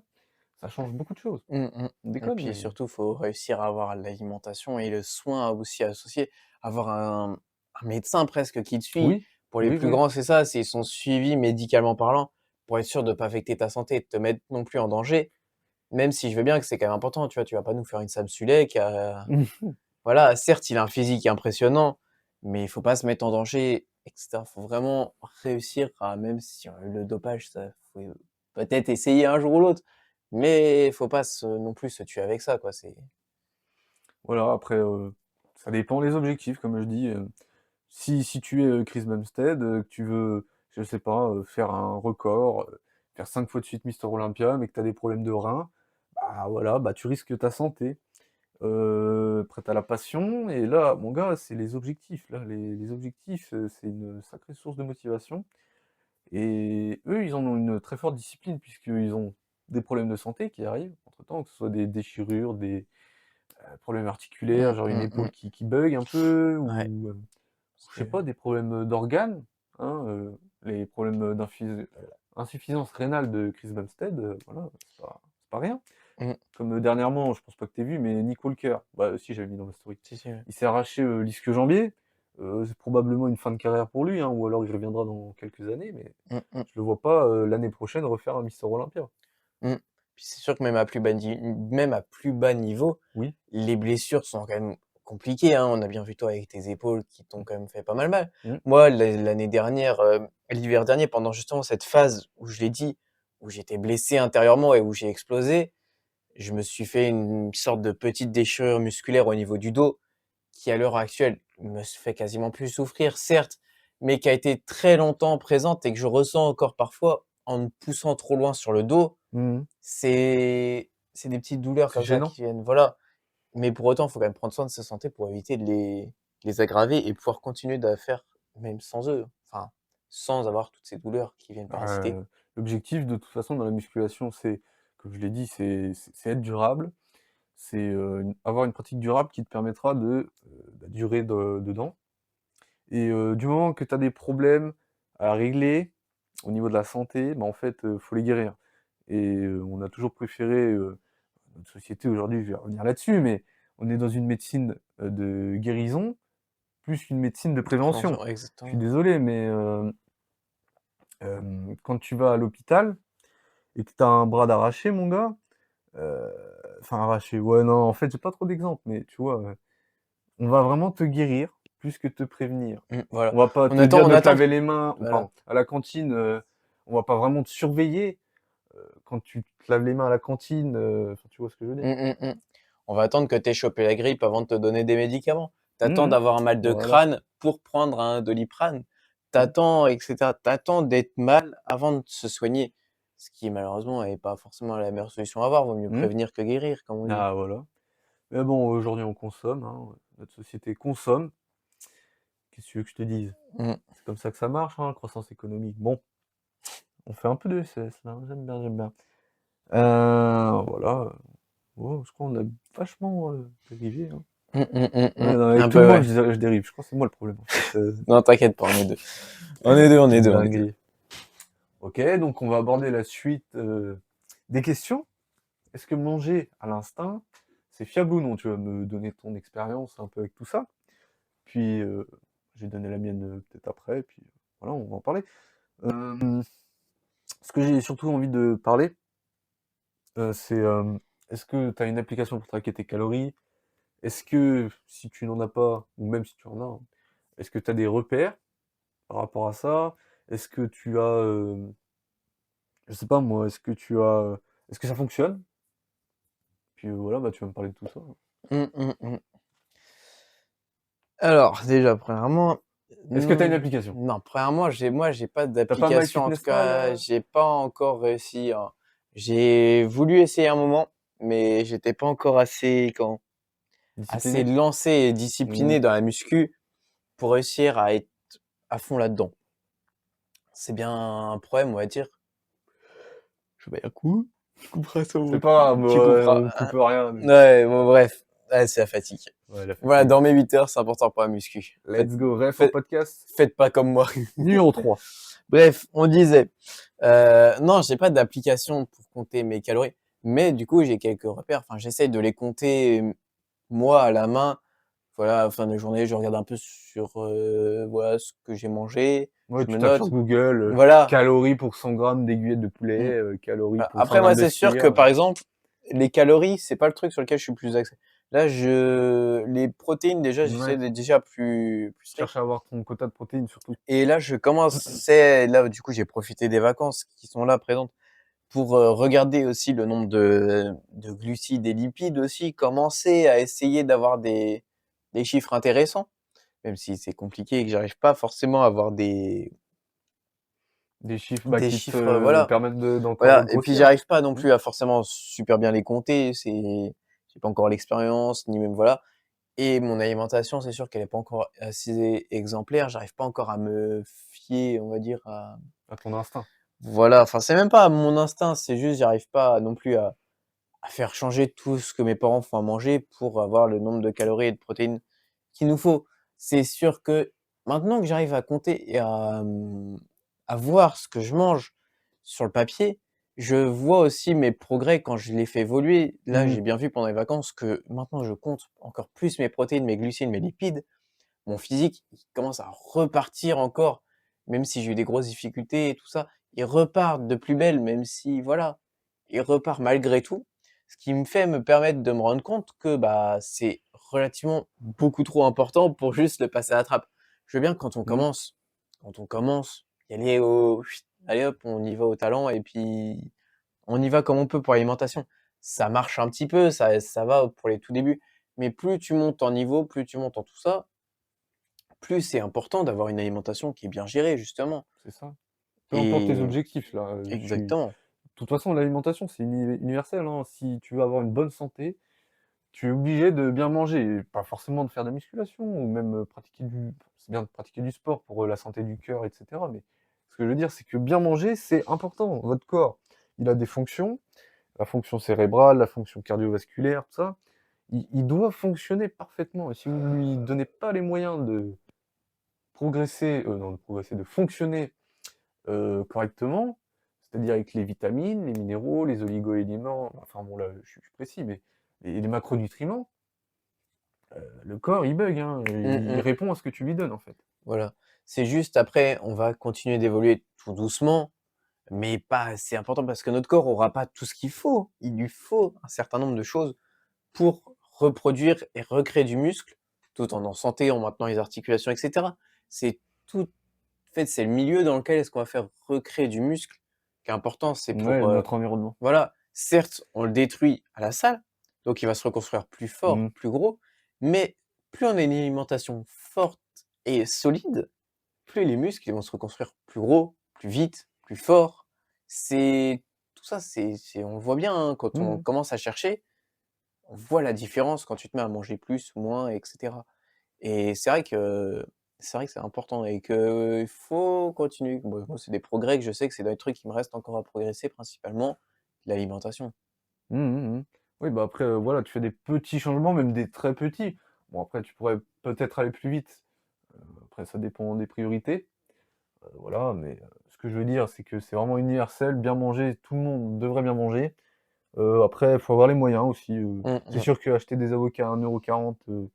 change beaucoup de choses. Mmh mh. On Et déconne, puis mais surtout, faut réussir à avoir l'alimentation et le soin aussi associé. Avoir un médecin presque qui te suit. oui, Pour les oui, plus oui. grands, c'est ça, c'est ils sont suivis médicalement parlant, pour être sûr de pas affecter ta santé et de te mettre non plus en danger. Même si je veux bien que c'est quand même important, tu vois? Tu vas pas nous faire une Sam Sulek, voilà, certes, il a un physique impressionnant, mais il faut pas se mettre en danger et cetera. Faut vraiment réussir à même si, le dopage, ça faut peut-être essayer un jour ou l'autre, mais faut pas non plus se tuer avec ça, quoi, c'est Voilà, après, ça dépend les objectifs, comme je dis, si tu es, Chris Bumstead, que tu veux, je sais pas, faire un record, faire 5 fois de suite Mister Olympia, mais que tu as des problèmes de reins, bah, voilà, bah, tu risques ta santé. Après tu as la passion et là, mon gars, c'est les objectifs. Là, les objectifs, c'est une sacrée source de motivation et eux, ils en ont une très forte discipline puisqu'ils ont des problèmes de santé qui arrivent entre-temps, que ce soit des déchirures, des, problèmes articulaires, mmh, genre une mmh, épaule mmh. qui bug un peu Ouais, ou, je sais c'est pas, des problèmes, d'organes, hein, les problèmes, insuffisance rénale de Chris Bumstead, voilà, c'est pas rien. mmh, Comme, dernièrement, je pense pas que tu vu, mais Nick Walker, bah si, j'avais mis dans ma story. si, si, ouais. Il s'est arraché, l'ischio-jambier, c'est probablement une fin de carrière pour lui, hein, ou alors il reviendra dans quelques années, mais Mmh mh. je le vois pas, l'année prochaine refaire un Mister Olympia. Mmh. Puis c'est sûr que même à plus bas niveau, Oui. les blessures sont quand même compliquées, hein. On a bien vu toi avec tes épaules qui t'ont quand même fait pas mal mal. Mmh. Moi, l'année dernière, l'hiver dernier, pendant justement cette phase où je l'ai dit, où j'étais blessé intérieurement et où j'ai explosé, je me suis fait une sorte de petite déchirure musculaire au niveau du dos qui, à l'heure actuelle, me fait quasiment plus souffrir, certes, mais qui a été très longtemps présente et que je ressens encore parfois en me poussant trop loin sur le dos. Mmh. C'est des petites douleurs C'est comme ça gênant. qui viennent, voilà. Mais pour autant, il faut quand même prendre soin de sa santé pour éviter de les aggraver et pouvoir continuer à faire même sans eux, enfin, sans avoir toutes ces douleurs qui viennent parasiter. L'objectif de toute façon dans la musculation, c'est, comme je l'ai dit, c'est être durable. C'est, avoir une pratique durable qui te permettra de, durer dedans et du moment que tu as des problèmes à régler au niveau de la santé, bah, en fait, faut les guérir et on a toujours préféré, notre société aujourd'hui, je vais revenir là-dessus, mais on est dans une médecine, de guérison plus qu'une médecine de prévention. Prévention, Je suis exactement. désolé, mais quand tu vas à l'hôpital et que tu as un bras d'arraché, mon gars, heu, enfin arraché, ouais, non, en fait, j'ai pas trop d'exemples, mais tu vois, on va vraiment te guérir plus que te prévenir. Voilà. On va pas On te attend dire on de te attend laver les mains, ou voilà. pardon, à la cantine, on va pas vraiment te surveiller, quand tu te laves les mains à la cantine, enfin, tu vois ce que je veux dire? On va attendre que tu aies chopé la grippe avant de te donner des médicaments. Tu attends Mmh. d'avoir un mal de Voilà. crâne pour prendre un Doliprane. Tu Mmh. attends et cetera. Tu attends d'être mal avant de se soigner. Ce qui malheureusement est pas forcément la meilleure solution à avoir. Vaut mieux Mmh. prévenir que guérir, comme on dit. Ah voilà. Mais bon, aujourd'hui, on consomme, hein, notre société consomme. Qu'est-ce que tu veux que je te dise? Mmh. C'est comme ça que ça marche, hein, croissance économique. Bon, on fait un peu de SS là, j'aime bien, j'aime bien. Voilà, oh, je crois qu'on a vachement, dérivé, hein. Ouais, non, avec Un tout le peu, monde, ouais. je dérive. Je crois que c'est moi le problème, en fait, Non, t'inquiète pas, on est 2. On est 2, on est une 2, on est 2. dinguerie. OK, donc on va aborder la suite, des questions. Est-ce que manger à l'instinct, c'est fiable ou non? Tu vas me donner ton expérience un peu avec tout ça. Puis, je vais donner la mienne, peut-être après, puis voilà, on va en parler. Hem, Ce que j'ai surtout envie de parler, c'est, est-ce que tu as une application pour traquer tes calories? Est-ce que, si tu n'en as pas, ou même si tu en as, hein, est-ce que tu as des repères par rapport à ça? Est-ce que tu as, je sais pas moi, est-ce que ça fonctionne? Puis, voilà, bah, tu vas me parler de tout ça, hein. Mmh, mmh, mmh. Alors déjà, premièrement, Est-ce que tu as une non, application? non, premièrement, j'ai pas Tu as pas d'application. En tout MyFitnessPal, cas, j'ai pas encore réussi, hein. J'ai voulu essayer un moment, mais j'étais pas encore assez discipliné? lancé et Mmh. discipliné dans la muscu pour réussir à être à fond là-dedans. C'est bien un problème, on va dire. Je vais un coup, tu couperas sur C'est mon pas grave, tu couperas, on coupe rien, nous. ouais, bon bref, ouais, c'est la fatigue. Ouais, la Voilà, fatigue. dormez 8 heures, c'est important pour la muscu. Let's go, ref au Faites podcast faites pas comme moi. numéro 3. Bref, on disait, non, j'ai pas d'application pour compter mes calories, mais du coup, j'ai quelques repères. Enfin, j'essaye de les compter, moi, à la main. Voilà, à la fin de la journée, je regarde un peu sur, voilà, ce que j'ai mangé, Ouais, je tu me tapes sur note. Google, Voilà, calories pour 100 grammes d'aiguillettes de poulet, mmh, calories voilà. pour 100 Après moi, grammes de c'est sûr que, cire, par exemple, les calories, c'est pas le truc sur lequel je suis le plus axé. Là, les protéines, déjà, j'essaie ouais, d'être déjà plus strict. cherche à avoir ton quota de protéines surtout. Et là, je commençais là, du coup, j'ai profité des vacances qui sont là, présentes. Pour, regarder aussi le nombre de glucides et lipides aussi, commencer à essayer d'avoir des chiffres intéressants, même si c'est compliqué et que j'arrive pas forcément à avoir Des chiffres, bah, des qui chiffres, te voilà. permettent d'encore Voilà et puis grossir, hein. j'arrive pas non Mmh. plus à forcément super bien les compter, j'ai pas encore l'expérience ni même voilà et mon alimentation, c'est sûr qu'elle est pas encore assez exemplaire. J'arrive pas encore à me fier, on va dire, à À ton instinct. voilà, enfin, c'est même pas mon instinct, c'est juste j'arrive pas non plus à faire changer tout ce que mes parents font à manger pour avoir le nombre de calories et de protéines qu'il nous faut. C'est sûr que maintenant que j'arrive à compter et à voir ce que je mange sur le papier, je vois aussi mes progrès quand je les fais évoluer. Là, Mmh. j'ai bien vu pendant les vacances que maintenant je compte encore plus mes protéines, mes glucides, mes lipides mon physique, il commence à repartir encore, même si j'ai eu des grosses difficultés et tout ça, il repart de plus belle, même si voilà, il repart malgré tout. Ce qui me fait me permettre de me rendre compte que, bah, c'est relativement beaucoup trop important pour juste le passer à la trappe. Je veux bien que Mmh. quand on commence, y aller au allez hop, on y va au talent et puis on y va comme on peut pour l'alimentation. Ça marche un petit peu, ça va pour les tout débuts, mais plus tu montes en niveau, plus tu montes en tout ça, plus c'est important d'avoir une alimentation qui est bien gérée justement C'est ça. Peu importe tes et objectifs là, tu de exactement. toute façon l'alimentation c'est universel, hein. Si tu veux avoir une bonne santé, tu es obligé de bien manger et pas forcément de faire de la musculation ou même, pratiquer du c'est bien de pratiquer du sport pour, la santé du cœur et cetera, mais ce que je veux dire, c'est que bien manger, c'est important. Votre corps, il a des fonctions, la fonction cérébrale, la fonction cardiovasculaire, tout ça. Il doit fonctionner parfaitement et si vous ne lui donnez pas les moyens de progresser, non de progresser, de fonctionner, correctement, c'est-à-dire avec les vitamines, les minéraux, les oligo-éléments, enfin bon là, je suis précis, mais les macronutriments, le corps il bug, hein, Mmh il mh. répond à ce que tu lui donnes, en fait. Voilà. C'est juste après, on va continuer d'évoluer tout doucement, mais pas assez important parce que notre corps aura pas tout ce qu'il faut. Il lui faut un certain nombre de choses pour reproduire et recréer du muscle, tout en santé, en maintenant les articulations et cetera. C'est tout en fait, c'est le milieu dans lequel est-ce qu'on va faire recréer du muscle qui est important. C'est Ouais, pour, notre environnement. voilà, certes, on le détruit à la salle, donc il va se reconstruire plus fort, Mmh. plus gros, mais plus on a une alimentation forte et solide, plus les muscles, ils vont se reconstruire plus gros, plus vite, plus fort. C'est tout ça, c'est on le voit bien, hein, quand Mmh on mh. commence à chercher, on voit la différence quand tu te mets à manger plus, moins et cetera et c'est vrai que c'est important et qu'il faut continuer. Moi, c'est des progrès que je sais que c'est des trucs qui me restent encore à progresser, principalement l'alimentation. Mmh mh, mmh. Oui, bah, après, voilà, tu fais des petits changements, même des très petits. Bon, après, tu pourrais peut-être aller plus vite, après ça dépend des priorités, voilà, mais ce que je veux dire, c'est que c'est vraiment universel, bien manger, tout le monde devrait bien manger. Après, il faut avoir les moyens aussi, Mmh c'est mh. sûr que acheter des avocats à 1,40 €,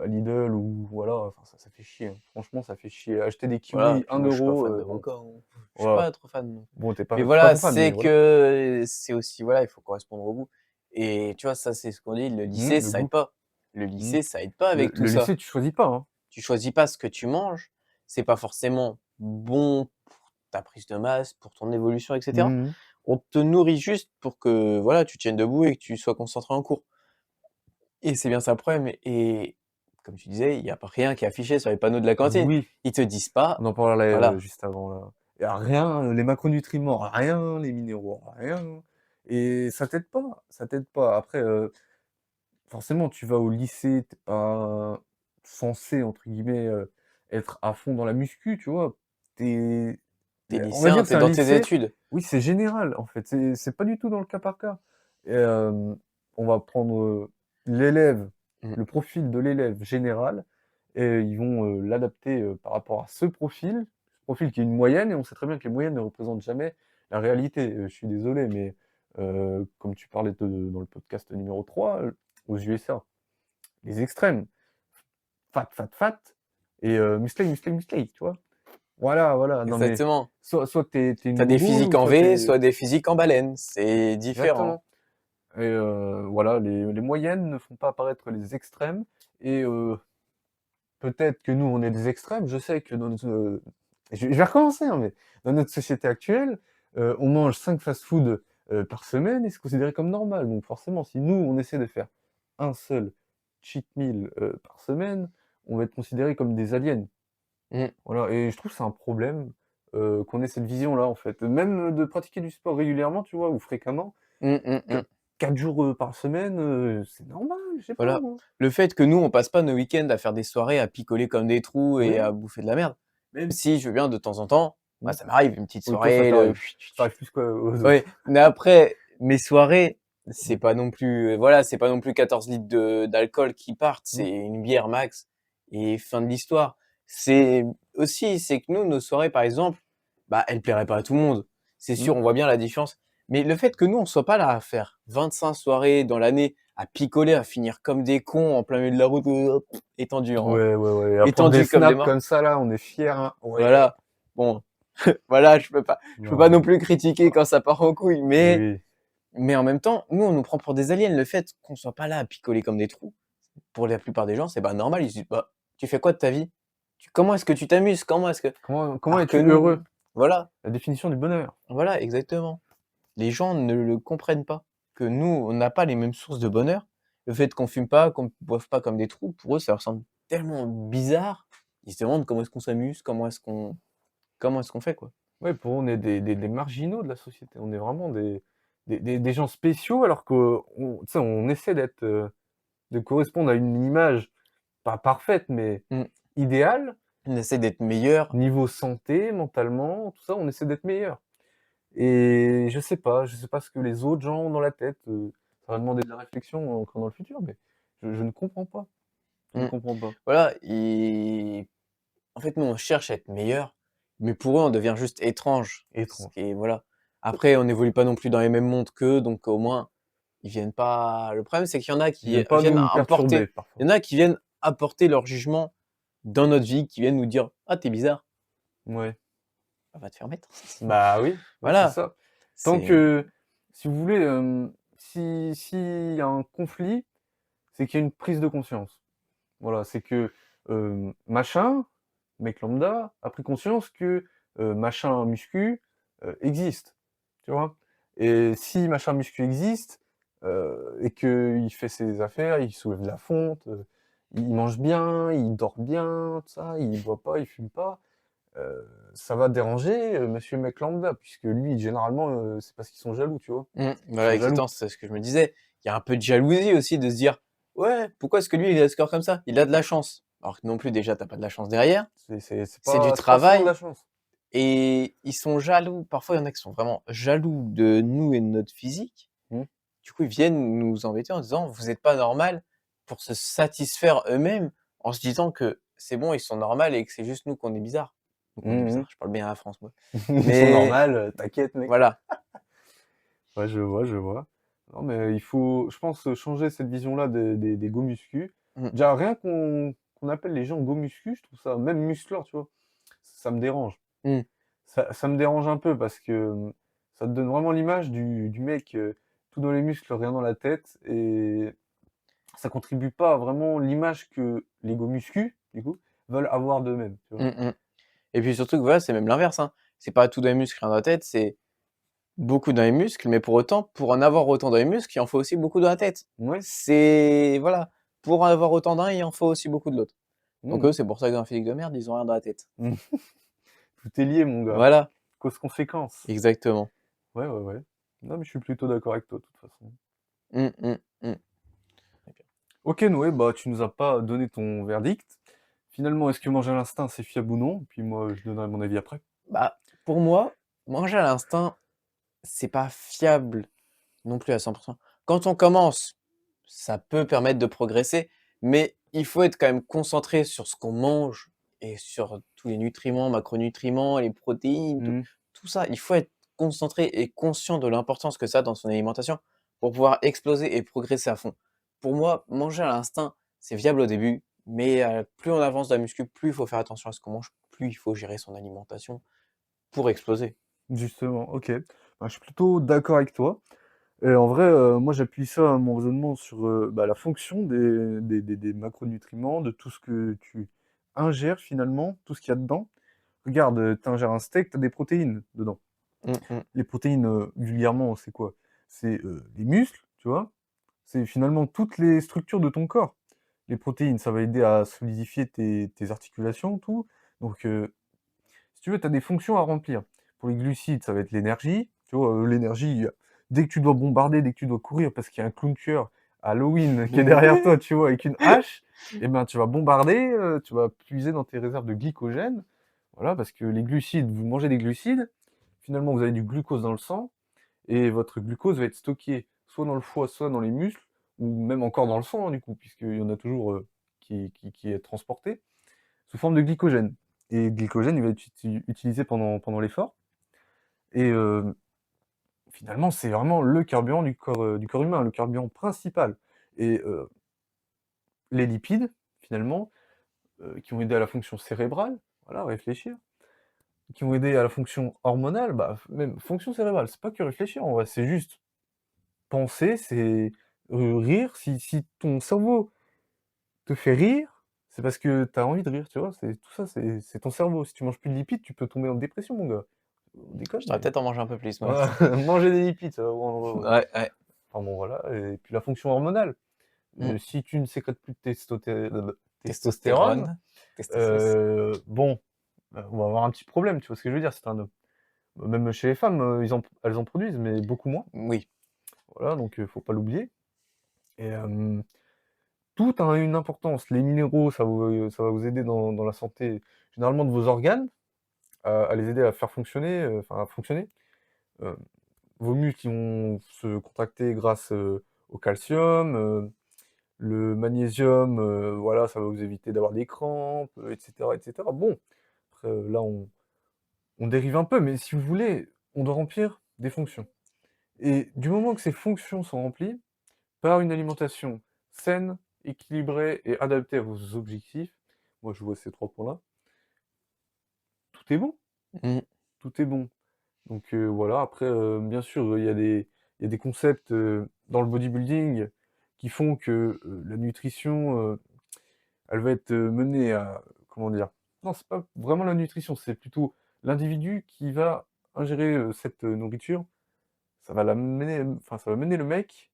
à Lidl ou voilà, enfin ça fait chier, hein. Franchement, ça fait chier. Acheter des Voilà, kiwis puis 1 moi, je suis pas €, fan bon, d'avocats, hein. Je suis voilà. pas trop fan non plus. Bon, Mais tu es pas voilà, trop fan, mais c'est voilà. que c'est aussi voilà, il faut correspondre au goût et tu vois, ça, c'est ce qu'on dit, le lycée, Le ça aide goût. pas. Le Mmh. lycée, ça aide pas Le avec tout le ça. lycée, tu choisis pas, hein. Tu choisis pas ce que tu manges, c'est pas forcément bon pour ta prise de masse, pour ton évolution et cetera. Mmh mh. On te nourrit juste pour que, voilà, tu tiennes debout et que tu sois concentré en cours et c'est bien ça le problème et comme tu disais, il y a pas rien qui est affiché sur les panneaux de la cantine. Oui, Ils te disent pas on en parlait, voilà. juste avant là. Il y a rien, les macronutriments, rien, les minéraux, rien et ça t'aide pas. Après, forcément, tu vas au lycée, tu es pas «censé» entre guillemets, être à fond dans la muscu, tu vois? Tu es Tu es on va lycéen, dire que tu es c'est un dans tes lycée, études. oui, c'est général en fait, c'est pas du tout dans le cas par cas et on va prendre, l'élève, Mmh. le profil de l'élève général et ils vont, l'adapter, par rapport à ce profil qui est une moyenne et on sait très bien que les moyennes ne représentent jamais la réalité. Je suis désolé mais comme tu parlais de dans le podcast numéro 3, aux USA, les extrêmes, fat, fat, fat et musclé, musclé, musclé, tu vois? Voilà, voilà, non mais Exactement. soit tu es Tu une as des moumoule physiques ou en soit tu V, es soit des physiques en baleine, c'est différent. exactement et voilà, les moyennes ne font pas apparaître les extrêmes et peut-être que nous, on est des extrêmes. Je sais que dans notre, je vais recommencer, hein, mais dans notre société actuelle, on mange 5 fast-food, par semaine et c'est considéré comme normal. Donc forcément, si nous, on essaie de faire un seul cheat meal, par semaine, on va être considérés comme des aliens. Mmh. Voilà et je trouve que c'est un problème, qu'on ait cette vision-là, en fait. Même, de pratiquer du sport régulièrement, tu vois? Ou fréquemment, Mmh, mmh qu mh. 4 jours, par semaine, c'est normal, je sais pas Voilà. moi. Le fait que nous, on passe pas nos week-ends à faire des soirées, à picoler comme des trous et à Oui. bouffer de la merde. Même si je veux bien de temps en temps, moi Mmh. ça m'arrive une petite Oui, toi, ça soirée, le t'arrive. Ça t'arrive plus qu'aux ouais, autres. mais après, mes soirées, c'est Mmh. pas non plus, voilà, c'est pas non plus 14 litres de d'alcool qui partent, Mmh. c'est une bière max et fin de l'histoire. C'est aussi, c'est que nous, nos soirées, par exemple, bah, elles plairaient pas à tout le monde. C'est Mmh. sûr, on voit bien la différence. Mais le fait que nous, on soit pas là à faire 25 soirées dans l'année à picoler, à finir comme des cons en plein milieu de la route, étendu, Ouais, ouais, ouais. À prendre des étendu comme des snaps morts. comme ça, là, on est fiers, hein. Ouais. Voilà. Bon, voilà, je peux Non, pas non mais plus critiquer quand ça part en couille, oui. mais en même temps, nous, on nous prend pour des aliens. Le fait qu'on soit pas là à picoler comme des trous, pour la plupart des gens, c'est pas normal. Ils se disent, bah, tu fais quoi de ta vie? Comment est-ce que tu t'amuses? Comment est-ce que, Comment alors que es-tu heureux? nous, voilà, La définition du bonheur. voilà, exactement. Les gens ne le comprennent pas. Que nous, on n'a pas les mêmes sources de bonheur. Le fait qu'on fume pas, qu'on boive pas comme des trous, pour eux, ça leur semble tellement bizarre. Ils se demandent comment est-ce qu'on s'amuse, comment est-ce qu'on fait, quoi. Ouais, pour eux, on est des marginaux de la société. On est vraiment des gens spéciaux alors qu'on tu sais, on essaie de correspondre à une image, pas parfaite, mais Mmh. idéale. On essaie d'être meilleur. Niveau santé, mentalement, tout ça, on essaie d'être meilleur. Et je sais pas ce que les autres gens ont dans la tête, ça va demander de la réflexion encore dans le futur, mais je ne comprends pas. Je ne Mmh. comprends pas. Voilà, en fait, nous, on cherche à être meilleur, mais pour eux, on devient juste étrange. Ce Étrange. qui est voilà. Après, on n'évolue pas non plus dans les mêmes mondes qu'eux, donc au moins, ils viennent pas le problème, c'est qu'il y en a Ils qui viennent pas viennent nous perturber apporter il parfois. y en a qui viennent apporter leur jugement dans notre vie, qui viennent nous dire: «Ah, tu es bizarre». Ouais. Bah, va te faire mettre. Bah oui, ouais, c'est Voilà, ça. Tant c'est que si vous voulez, s'il y a un conflit, c'est qu'il y a une prise de conscience. Voilà, c'est que, machin, mec lambda, a pris conscience que, machin muscu, existe, tu vois? Et si machin muscu existe, et qu'il fait ses affaires, il soulève de la fonte, il mange bien, il dort bien, tout ça, il boit pas, il fume pas, ça va déranger, monsieur mec lambda puisque lui généralement, c'est parce qu'ils sont jaloux, tu vois? Ils voilà, sont jaloux. exactement, c'est ce que je me disais. Il y a un peu de jalousie aussi de se dire: «Ouais, pourquoi est-ce que lui, il a le score comme ça? Il a de la chance». Alors que non plus, déjà, tu as pas de la chance derrière, c'est du C'est pas seulement de la travail. chance. Et ils sont jaloux. Parfois, il y en a qui sont vraiment jaloux de nous et de notre physique. Mmh. Du coup, ils viennent nous embêter en disant: «Vous êtes pas normal», pour se satisfaire eux-mêmes, en se disant que c'est bon, ils sont normaux et que c'est juste nous qu'on est bizarres. Nous qu'on est Mmh mh. bizarres, je parle bien à la France, moi. Ils sont Mais normales, t'inquiète mec. voilà. Ouais, je vois, je vois. Non, mais il faut, je pense, changer cette vision-là des go muscu. Mmh. Déjà, rien qu'on appelle les gens go muscu, je trouve ça même muscleur, tu vois? Ça me dérange. Mmh. Ça me dérange un peu parce que, ça te donne vraiment l'image du mec, tout dans les muscles, rien dans la tête et ça contribue pas à vraiment l'image que les go muscu, du coup, veulent avoir d'eux-mêmes, tu vois? Mmh mh. Et puis surtout que voilà, c'est même l'inverse, hein. C'est pas tout dans les muscles, rien dans la tête, c'est beaucoup dans les muscles, mais pour autant, pour en avoir autant dans les muscles, il en faut aussi beaucoup dans la tête. Ouais. C'est voilà, pour en avoir autant d'un, il en faut aussi beaucoup de l'autre. Donc Mmh eux, c'est pour ça qu'ils ont un physique de merde, ils ont rien dans la tête. mh. Tout est lié, mon gars. Voilà, Cause-conséquence. exactement. Ouais, ouais, ouais. Non, mais je suis plutôt d'accord avec toi, de toute façon. Mmh, mmh, mmh. OK, Noé, bah, tu nous as pas donné ton verdict. Finalement, est-ce que manger à l'instinct, c'est fiable ou non? Puis moi, je donnerai mon avis après. Bah, pour moi, manger à l'instinct, c'est pas fiable non plus à 100%. Quand on commence, ça peut permettre de progresser, mais il faut être quand même concentré sur ce qu'on mange et sur tous les nutriments, macronutriments, les protéines, tout Mmh. tout ça. Il faut être concentré et conscient de l'importance que ça a dans son alimentation pour pouvoir exploser et progresser à fond. Pour moi, manger à l'instinct, c'est viable au début, mais plus on avance dans la muscu, plus il faut faire attention à ce qu'on mange, plus il faut gérer son alimentation pour exploser. Justement, OK. Bah, je suis plutôt d'accord avec toi et en vrai, moi, j'appuie ça, mon raisonnement sur, bah, la fonction des macronutriments, de tout ce que tu ingères finalement, tout ce qu'il y a dedans. Regarde, tu ingères un steak, tu as des protéines dedans. Mmh mh. Les protéines, vulgairement, c'est quoi? C'est, les muscles, tu vois? C'est finalement toutes les structures de ton corps. Les protéines, ça va aider à solidifier tes articulations, tout. Donc, si tu veux, tu as des fonctions à remplir. Pour les glucides, ça va être l'énergie. Tu vois, l'énergie, dès que tu dois bombarder, dès que tu dois courir parce qu'il y a un clown tueur à Halloween qui est derrière toi, tu vois, avec une hache, et ben, tu vas bombarder, tu vas puiser dans tes réserves de glycogène. Voilà, parce que les glucides, vous mangez des glucides, finalement, vous avez du glucose dans le sang et votre glucose va être stocké soit dans le foie, soit dans les muscles ou même encore dans le sang, hein, du coup, puisqu'il y en a toujours, qui est transporté sous forme de glycogène et le glycogène, il va être utilisé pendant l'effort et finalement, c'est vraiment le carburant du corps humain, le carburant principal Et les lipides, finalement, qui vont aider à la fonction cérébrale, voilà, réfléchir, qui vont aider à la fonction hormonale, bah, même fonction cérébrale, c'est pas que réfléchir en vrai, c'est juste penser, c'est, rire. Si ton cerveau te fait rire, c'est parce que tu as envie de rire, tu vois? C'est tout ça, c'est ton cerveau. Si tu manges plus de lipides, tu peux tomber en dépression, mon gars. On déconne, Je devrais mais peut-être en manger un peu plus, moi. voilà, manger des lipides, ça va vous rendre heureux. Ouais, ouais. Enfin bon, voilà. Et puis la fonction hormonale, Mmh. si tu ne sécrètes plus de testostérone, Testostérone, testosterone. bon, on va avoir un petit problème, tu vois ce que je veux dire? C'est un homme. Même chez les femmes, elles en produisent, mais beaucoup moins. Oui. Voilà, donc faut pas l'oublier. Et tout a une importance. Les minéraux, ça va vous aider dans la santé, généralement de vos organes, à les aider à faire fonctionner, enfin à fonctionner. Heu, Vos muscles, ils vont se contracter grâce, au calcium, le magnésium, voilà, ça va vous éviter d'avoir des crampes, et cetera, et cetera. Bon, après, là, on dérive un peu, mais si vous voulez, on doit remplir des fonctions. Et du moment que ces fonctions sont remplies par une alimentation saine, équilibrée et adaptée à vos objectifs, moi je vois ces 3 points-là, tout est bon, Mmh. tout est bon. Donc voilà, après, bien sûr, il y a des concepts, dans le bodybuilding qui font que, la nutrition, elle va être, menée à comment dire? Non, c'est pas vraiment la nutrition, c'est plutôt l'individu qui va ingérer, cette, nourriture. Ça va mener le mec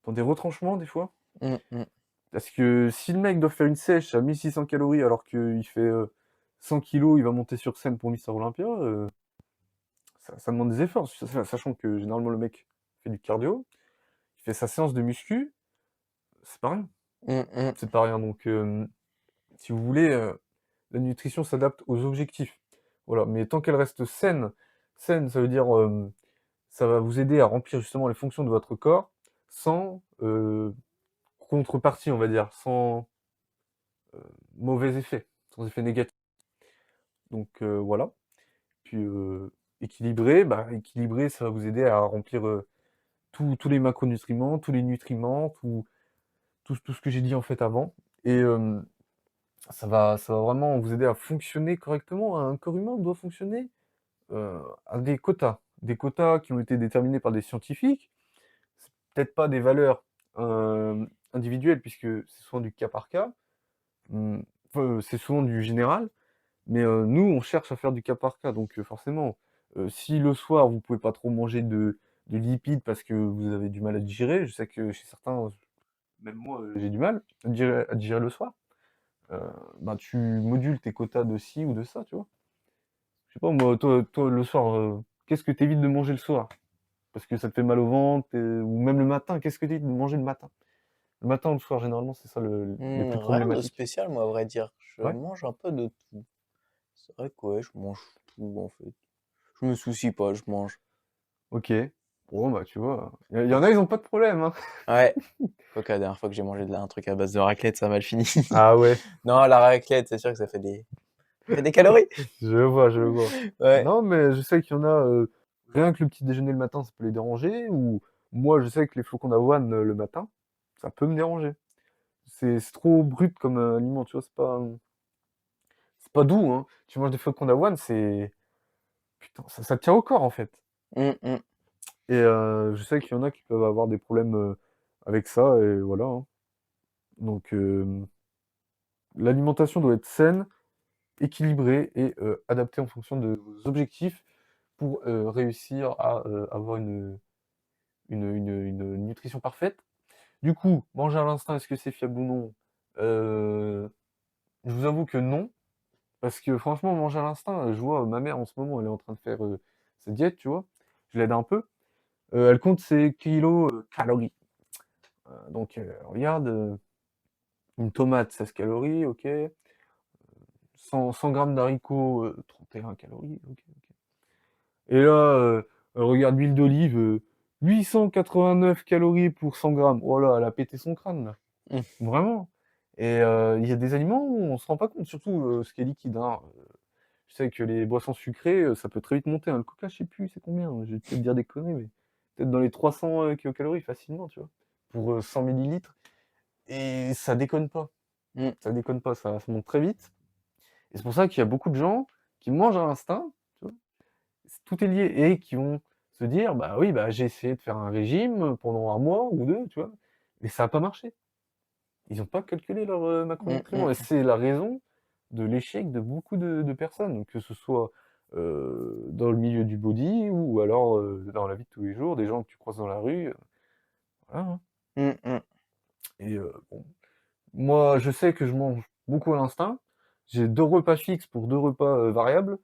dans des retranchements des fois. Mmh mh. Parce que si le mec doit faire une sèche à 1 600 calories alors qu'il fait, 100 kilogrammes, il va monter sur scène pour Mister Olympia, ça demande des efforts. Sachant que généralement le mec fait du cardio, il fait sa séance de muscu, c'est pas rien. Mmh mh. C'est pas rien, donc si vous voulez, la nutrition s'adapte aux objectifs. Voilà, mais tant qu'elle reste saine, saine, ça veut dire, ça va vous aider à remplir justement les fonctions de votre corps sans, contrepartie, on va dire, sans, mauvais effets, sans effets négatifs. Donc voilà. Puis, équilibré, bah, équilibré, ça va vous aider à remplir, tous les macronutriments, tous les nutriments, tout ce que j'ai dit, en fait, avant. Et ça va vraiment vous aider à fonctionner correctement. Un corps humain doit fonctionner, à des quotas qui ont été déterminés par des scientifiques. C'est peut-être pas des valeurs, individuelles puisque c'est souvent du cas par cas, mmh, c'est souvent du général, mais nous, on cherche à faire du cas par cas. Donc forcément, si le soir, vous pouvez pas trop manger de lipides parce que vous avez du mal à digérer, je sais que chez certains, même moi, j'ai du mal à digérer le soir, heu, ben, tu modules tes quotas de ci ou de ça, tu vois? Je sais pas moi, toi le soir, qu'est-ce que tu évites de manger le soir? Parce que ça te fait mal au ventre, ou même le matin, qu'est-ce que tu évites de manger le matin? Le matin ou le soir, généralement, c'est ça les plus Rien de problématiques. spécial, moi, à vrai dire. Je Ouais? mange un peu de tout. C'est vrai que, ouais, je mange tout, en fait. Je me soucie pas, je mange. OK. Bon, bah, tu vois, il y en a, ils ont pas de problème, hein. Ouais. Quoique la dernière fois que j'ai mangé un truc à base de raclette, ça a mal fini. Ah ouais, Non, la raclette, c'est sûr que ça fait des calories. je vois, je vois. Ouais. Non, mais je sais qu'il y en a, rien que le petit déjeuner le matin, ça peut les déranger, ou moi, je sais que les flocons d'avoine, le matin, ça peut me déranger. C'est trop brut comme, aliment, tu vois? C'est pas doux, hein. Tu manges des flocons d'avoine, c'est putain, ça tient au corps, en fait. Mmh mh. Et je sais qu'il y en a qui peuvent avoir des problèmes, avec ça, et voilà, hein. Donc l'alimentation doit être saine, équilibrée et adaptée en fonction de vos objectifs pour, réussir à, avoir une nutrition parfaite. Du coup, manger à l'instinct, est-ce que c'est fiable ou non? Heu, je vous avoue que non, parce que franchement, manger à l'instinct, je vois ma mère en ce moment, elle est en train de faire, sa diète, tu vois? Je l'aide un peu. Elle compte ses calories. Donc regarde, une tomate 16 calories, OK. 100 grammes d'haricots, 31 calories, OK, OK. Et là, regarde l'huile d'olive, 889 calories pour 100 grammes. Oh là, elle a pété son crâne là, Mmh. vraiment. Et il y a des aliments où on se rend pas compte, surtout, ce qui est liquide, hein. Je sais que les boissons sucrées, ça peut très vite monter, hein. Le coca, je sais plus c'est combien, je vais peut-être dire des conneries, mais peut-être dans les 300, kilocalories facilement, tu vois? pour 100 millilitres et ça déconne pas. Mmh. Ça déconne pas, ça monte très vite. Et c'est pour ça qu'il y a beaucoup de gens qui mangent à l'instinct, tu vois? Tout est lié et qui vont se dire: «Bah oui, bah, j'ai essayé de faire un régime pendant un mois ou 2, tu vois? Mais ça a pas marché». Ils ont pas calculé leurs, Mmh macronutriments et mh. c'est la raison de l'échec de beaucoup de personnes, que ce soit, dans le milieu du body ou alors, dans la vie de tous les jours, des gens que tu croises dans la rue, voilà, hein. Mmh mh. Et bon, moi, je sais que je mange beaucoup à l'instinct. J'ai 2 repas fixes pour 2 repas, variables.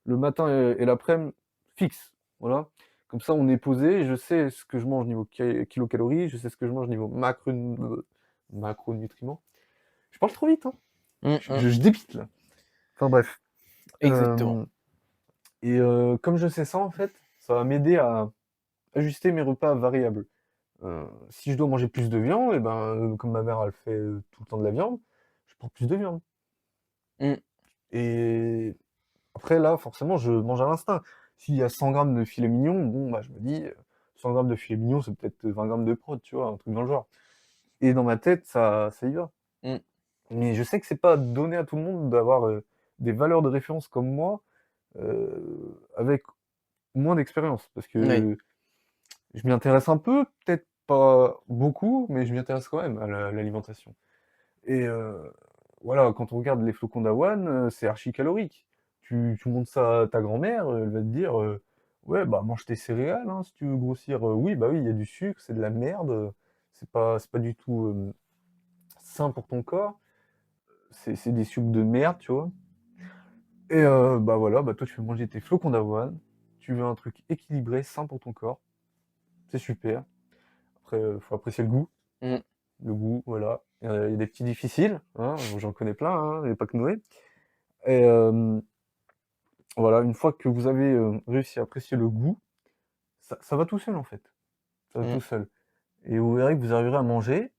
Le matin et l'après-midi fixe, voilà. Comme ça, on est posé, je sais ce que je mange niveau kilocalories, je sais ce que je mange niveau macronutriments. Je parle trop vite, hein. Mmh Je mh. je je débite là. Enfin bref, Exactement. hem et comme je sais ça, en fait, ça va m'aider à ajuster mes repas variables. Si je dois manger plus de viande et ben, comme ma mère elle fait, tout le temps de la viande, je prends plus de viande Mmh. et après là, forcément, je mange à l'instinct. S'il y a 100 grammes de filet mignon, bon, bah, je me dis, 100 grammes de filet mignon, c'est peut-être 20 grammes de prot, tu vois? Un truc dans le genre et dans ma tête, ça y va. Mmh. Mais je sais que c'est pas donné à tout le monde d'avoir, des valeurs de référence comme moi, avec moins d'expérience. Parce Oui. que je m'y intéresse un peu, peut-être pas beaucoup, mais je m'y intéresse quand même à l'alimentation et voilà, quand on regarde les flocons d'avoine, c'est archi calorique. Tu montres ça à ta grand-mère, elle va te dire, «Ouais, bah, mange tes céréales, hein, si tu veux grossir». Oui, bah, oui, il y a du sucre, c'est de la merde, c'est pas du tout, sain pour ton corps. C'est des sucres de merde, tu vois? Et bah, voilà, bah, toi, tu veux manger tes flocons d'avoine, tu veux un truc équilibré, sain pour ton corps, c'est super. Après, faut apprécier le goût. Mmh. Le goût, voilà. Il y a des petits difficiles, hein, j'en connais plein, hein, il y a pas que Noé et voilà, une fois que vous avez, réussi à apprécier le goût, ça va tout seul, en fait. Ça va tout Mmh. seul et vous verrez que vous arriverez à manger.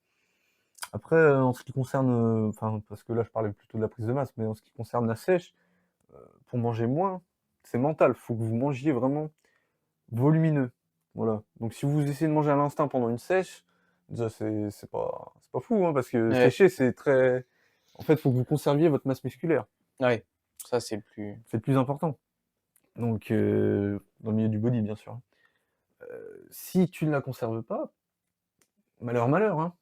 Après, en ce qui concerne, enfin, parce que là, je parlais plutôt de la prise de masse, mais en ce qui concerne la sèche, pour manger moins, c'est mental. Faut que vous mangiez vraiment volumineux. Voilà. Donc si vous essayez de manger à l'instinct pendant une sèche, déjà c'est pas fou, hein, parce que Ouais. sécher, c'est très en fait, faut que vous conserviez votre masse musculaire. Ouais. Ça, c'est le plus C'est le plus important. Donc dans le milieu du body, bien sûr, hein. Si tu ne la conserves pas, malheur, malheur, hein.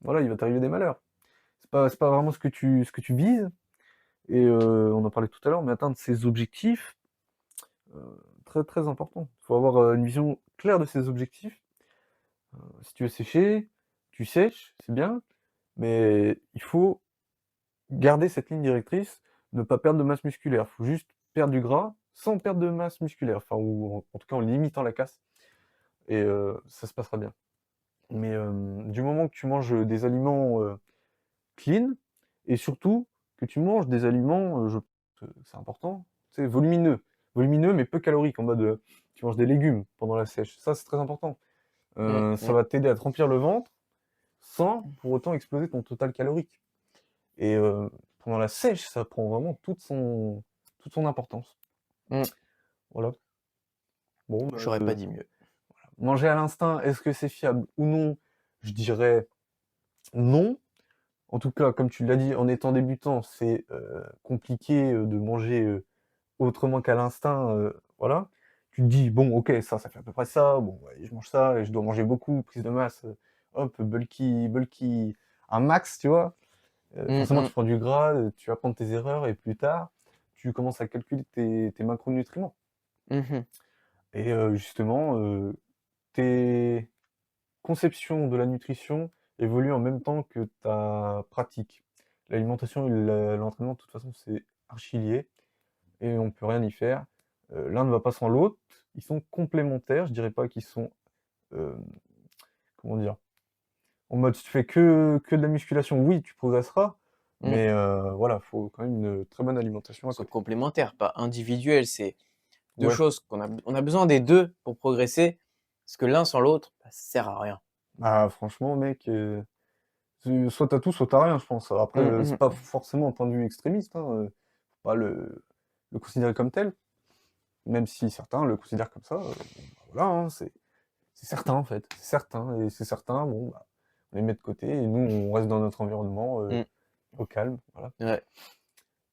Voilà, il va t'arriver des malheurs. C'est pas vraiment ce que tu vises et on en parlait tout à l'heure, mais atteindre ses objectifs, très, très important. Il faut avoir, une vision claire de ses objectifs. Si tu veux sécher, tu sèches, c'est bien, mais il faut garder cette ligne directrice, ne pas perdre de masse musculaire. Il faut juste perdre du gras sans perdre de masse musculaire, enfin ou en tout cas en limitant la casse et ça se passera bien. Mais du moment que tu manges, des aliments, clean et surtout que tu manges des aliments, c'est important, tu sais, volumineux. Volumineux mais peu caloriques en mode, tu manges des légumes pendant la sèche. Ça, c'est très important. mmh Ça mh. va t'aider à te remplir le ventre sans pour autant exploser ton total calorique et pendant la sèche, ça prend vraiment toute son importance. Mmh. Voilà. Bon, bah, J'aurais pas dit mieux. manger à l'instinct, est-ce que c'est fiable ou non? Je dirais non. En tout cas, comme tu l'as dit, en étant débutant, c'est, compliqué, de manger, autrement qu'à l'instinct, voilà. Tu te dis: «Bon, OK, ça fait à peu près ça. Bon, ouais, je mange ça et je dois manger beaucoup, prise de masse, hop, bulky, un max», tu vois? Mmh Forcément, mh. tu prends du gras, tu apprends de tes erreurs et plus tard, tu commences à calculer tes macronutriments Mmh mh. et justement, tes conceptions de la nutrition évoluent en même temps que ta pratique. L'alimentation et l'entraînement, de toute façon, c'est archi lié et on peut rien y faire. L'un ne va pas sans l'autre. Ils sont complémentaires, je dirais pas qu'ils sont, hem, comment dire? En mode, si tu fais que de la musculation, oui, tu progresseras, Mmh. mais voilà, faut quand même une très bonne alimentation à Ils sont côté. complémentaires, pas individuels. C'est 2 Ouais, choses on a besoin des 2 pour progresser, parce que l'un sans l'autre, bah, ça sert à rien. ah franchement mec, soit tu tout, soit tu rien, je pense. Après, Mmh c'est mh. pas forcément un point de vue extrémiste, hein, faut pas le considérer comme tel, même si certains le considèrent comme ça, bon, bah, voilà, hein, c'est certain en fait, c'est certain et c'est certain, bon, bah on les met de côté et nous, on reste dans notre environnement, Mmh. au calme, voilà. Ouais.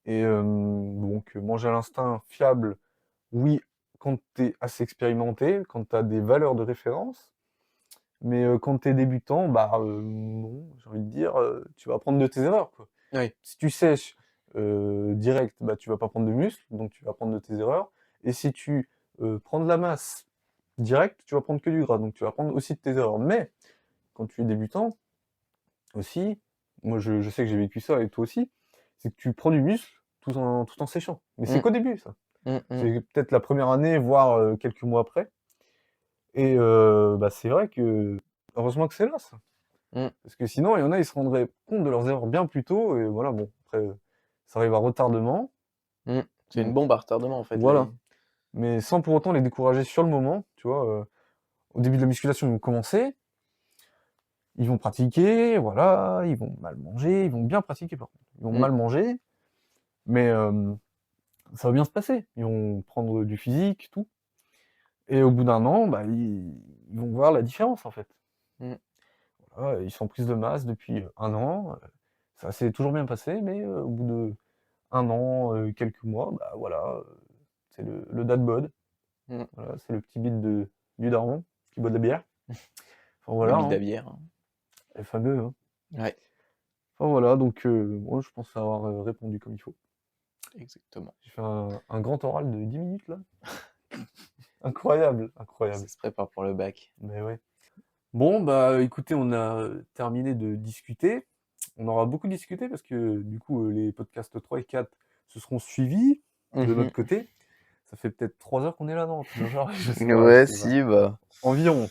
Et donc manger à l'instinct fiable, oui, quand tu es assez expérimenté, quand tu as des valeurs de référence, mais quand tu es débutant, bah, non, j'ai envie de dire, tu vas apprendre de tes erreurs, quoi. Oui. Si tu sèches, direct, bah, tu vas pas prendre de muscle, donc tu vas prendre de tes erreurs et si tu, prends de la masse direct, tu vas prendre que du gras, donc tu vas prendre aussi de tes erreurs. Mais quand tu es débutant aussi, moi je sais que j'ai vécu ça et toi aussi, c'est que tu prends du muscle tout en séchant. Mais c'est Mmh. qu'au début ça. Mmh mh. C'est peut-être la première année, voire, quelques mois après et bah, c'est vrai que heureusement que c'est là ça. Mmh. Parce que sinon il y en a, ils se rendraient compte de leurs erreurs bien plus tôt et voilà, bon après, ça arrive à retardement. Mmh. C'est une Mmh, bombe à retardement, en fait, voilà, les mais sans pour autant les décourager sur le moment, tu vois? Au début de la musculation, ils vont commencer, ils vont pratiquer, voilà, ils vont mal manger, ils vont bien pratiquer par contre. Ils vont mmh. mal manger, mais ça va bien se passer. Ils vont prendre du physique, tout et au bout d'un an, bah, ils vont voir la différence, en fait. Mmh. Voilà, ils sont en prise de masse depuis, 1 an, ça s'est toujours bien passé, mais au bout d'1 an, quelques mois, bah, voilà, c'est le dad bod. Mmh. Voilà, c'est le petit bide du daron qui boit de la bière. Enfin Le voilà, hein, bidabière, hein. les fameux, hein. Ouais, Enfin voilà, donc moi je pense avoir, répondu comme il faut. exactement. J'ai fait un grand oral de 10 minutes là. Incroyable, Ça incroyable. se prépare pour le bac. Mais ouais. Bon bah, écoutez, on a, terminé de discuter. On aura beaucoup discuté parce que du coup, les podcasts 3 et 4 se seront suivis de Mmh notre mh. côté. Ça fait peut-être 3 heures qu'on est là, non? Un truc dans le genre? Je sais pas, je Ouais, sais pas. si, bah, Environ.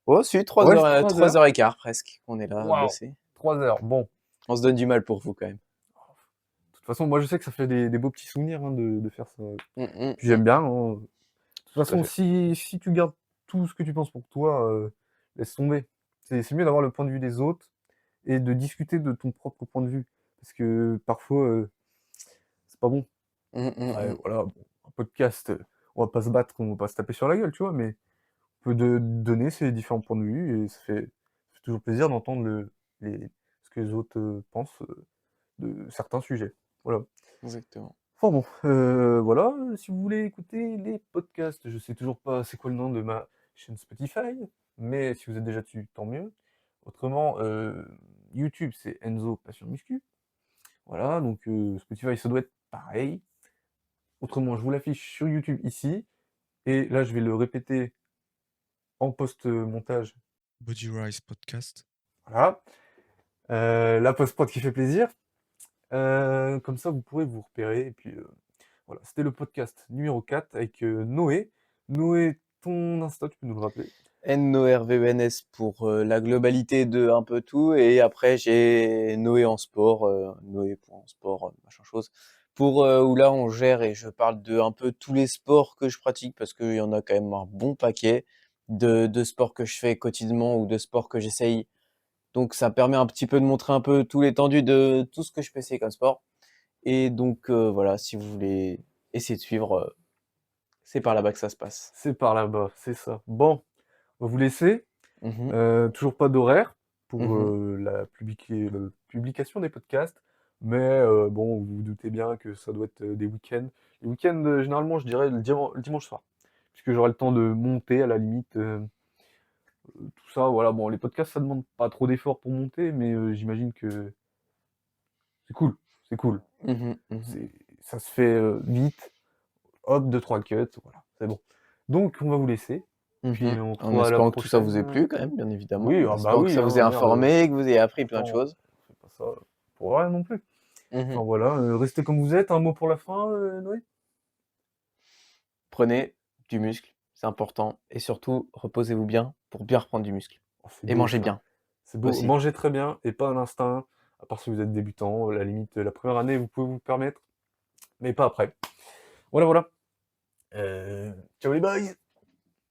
oh si, 3 Ouais, heures, c'est 3 3 heures. heures et quart presque qu'on est là à Waouh! bosser. 3 heures, bon. On se donne du mal pour vous quand même. De toute façon, moi je sais que ça fait des beaux petits souvenirs, hein, de faire ça. Mmh mh, Puis mmh. j'aime bien, hein. De toute Tout à façon, fait. si tu gardes tout ce que tu penses pour toi, laisse tomber. C'est mieux d'avoir le point de vue des autres et de discuter de ton propre point de vue. Parce que parfois, c'est pas bon. Mmh mh, Après mmh. voilà, bon, un podcast, on va pas se battre, on va pas se taper sur la gueule, tu vois? Mais on peut de donner ces différents points de vue et ça fait toujours plaisir d'entendre ce que les autres, pensent, de certains sujets. Voilà. Exactement. Enfin bon, voilà, si vous voulez écouter les podcasts, je sais toujours pas c'est quoi le nom de ma chaîne Spotify, mais si vous êtes déjà dessus, tant mieux. Autrement, YouTube, c'est Enzo Passion Muscu. Voilà, donc Spotify, ça doit être pareil. Autrement, je vous l'affiche sur YouTube ici et là, je vais le répéter en post, montage. Body Rise Podcast. Voilà, la post-prod qui fait plaisir. Comme ça, vous pourrez vous repérer et puis, voilà, c'était le podcast numéro 4 avec, Noé. Noé, ton Insta, tu peux nous le rappeler? NORVENS pour, la globalité de un peu tout et après j'ai Noé en sport, Noé.sport, machin chose, pour, où là on gère et je parle de un peu tous les sports que je pratique parce qu'il y en a quand même un bon paquet de sports que je fais quotidiennement ou de sports que j'essaye. Donc ça permet un petit peu de montrer un peu tout l'étendue de tout ce que je peux essayer comme sport et donc voilà, si vous voulez essayer de suivre, c'est par là-bas que ça se passe. C'est par là-bas, c'est ça. Bon, on va vous laisser. Mmh mh. Toujours pas d'horaire pour, Mmh. la publication des podcasts, mais bon, vous vous doutez bien que ça doit être, des week-ends. Les week-ends, généralement, je dirais le dimanche soir, puisque j'aurai le temps de monter à la limite, tout ça, voilà. Bon, les podcasts, ça demande pas trop d'efforts pour monter, mais j'imagine que c'est cool, c'est cool. Mmh mh. Mmh. C'est ça se fait, vite, hop, deux trois cuts, voilà, c'est bon. Donc on va vous laisser, Mmh. puis on se En retrouve à la espérant que tout ça vous prochaine, ait plu quand même, bien évidemment. oui, En ah bah espérant que oui, ça vous hein, ait merde, informé, que vous ayez appris plein de attends, choses. on fait pas ça pour rien non plus. Mmh. Enfin voilà, restez comme vous êtes. Un mot pour la fin, Noé? Prenez du muscle, c'est important et surtout reposez-vous bien pour bien reprendre du muscle Oh, c'est et beau mangez ça. bien C'est beau. aussi. Mangez très bien et pas à l'instinct, à part si vous êtes débutant, à la limite, la première année, vous pouvez vous permettre, mais pas après. Voilà, voilà. Ciao les boys!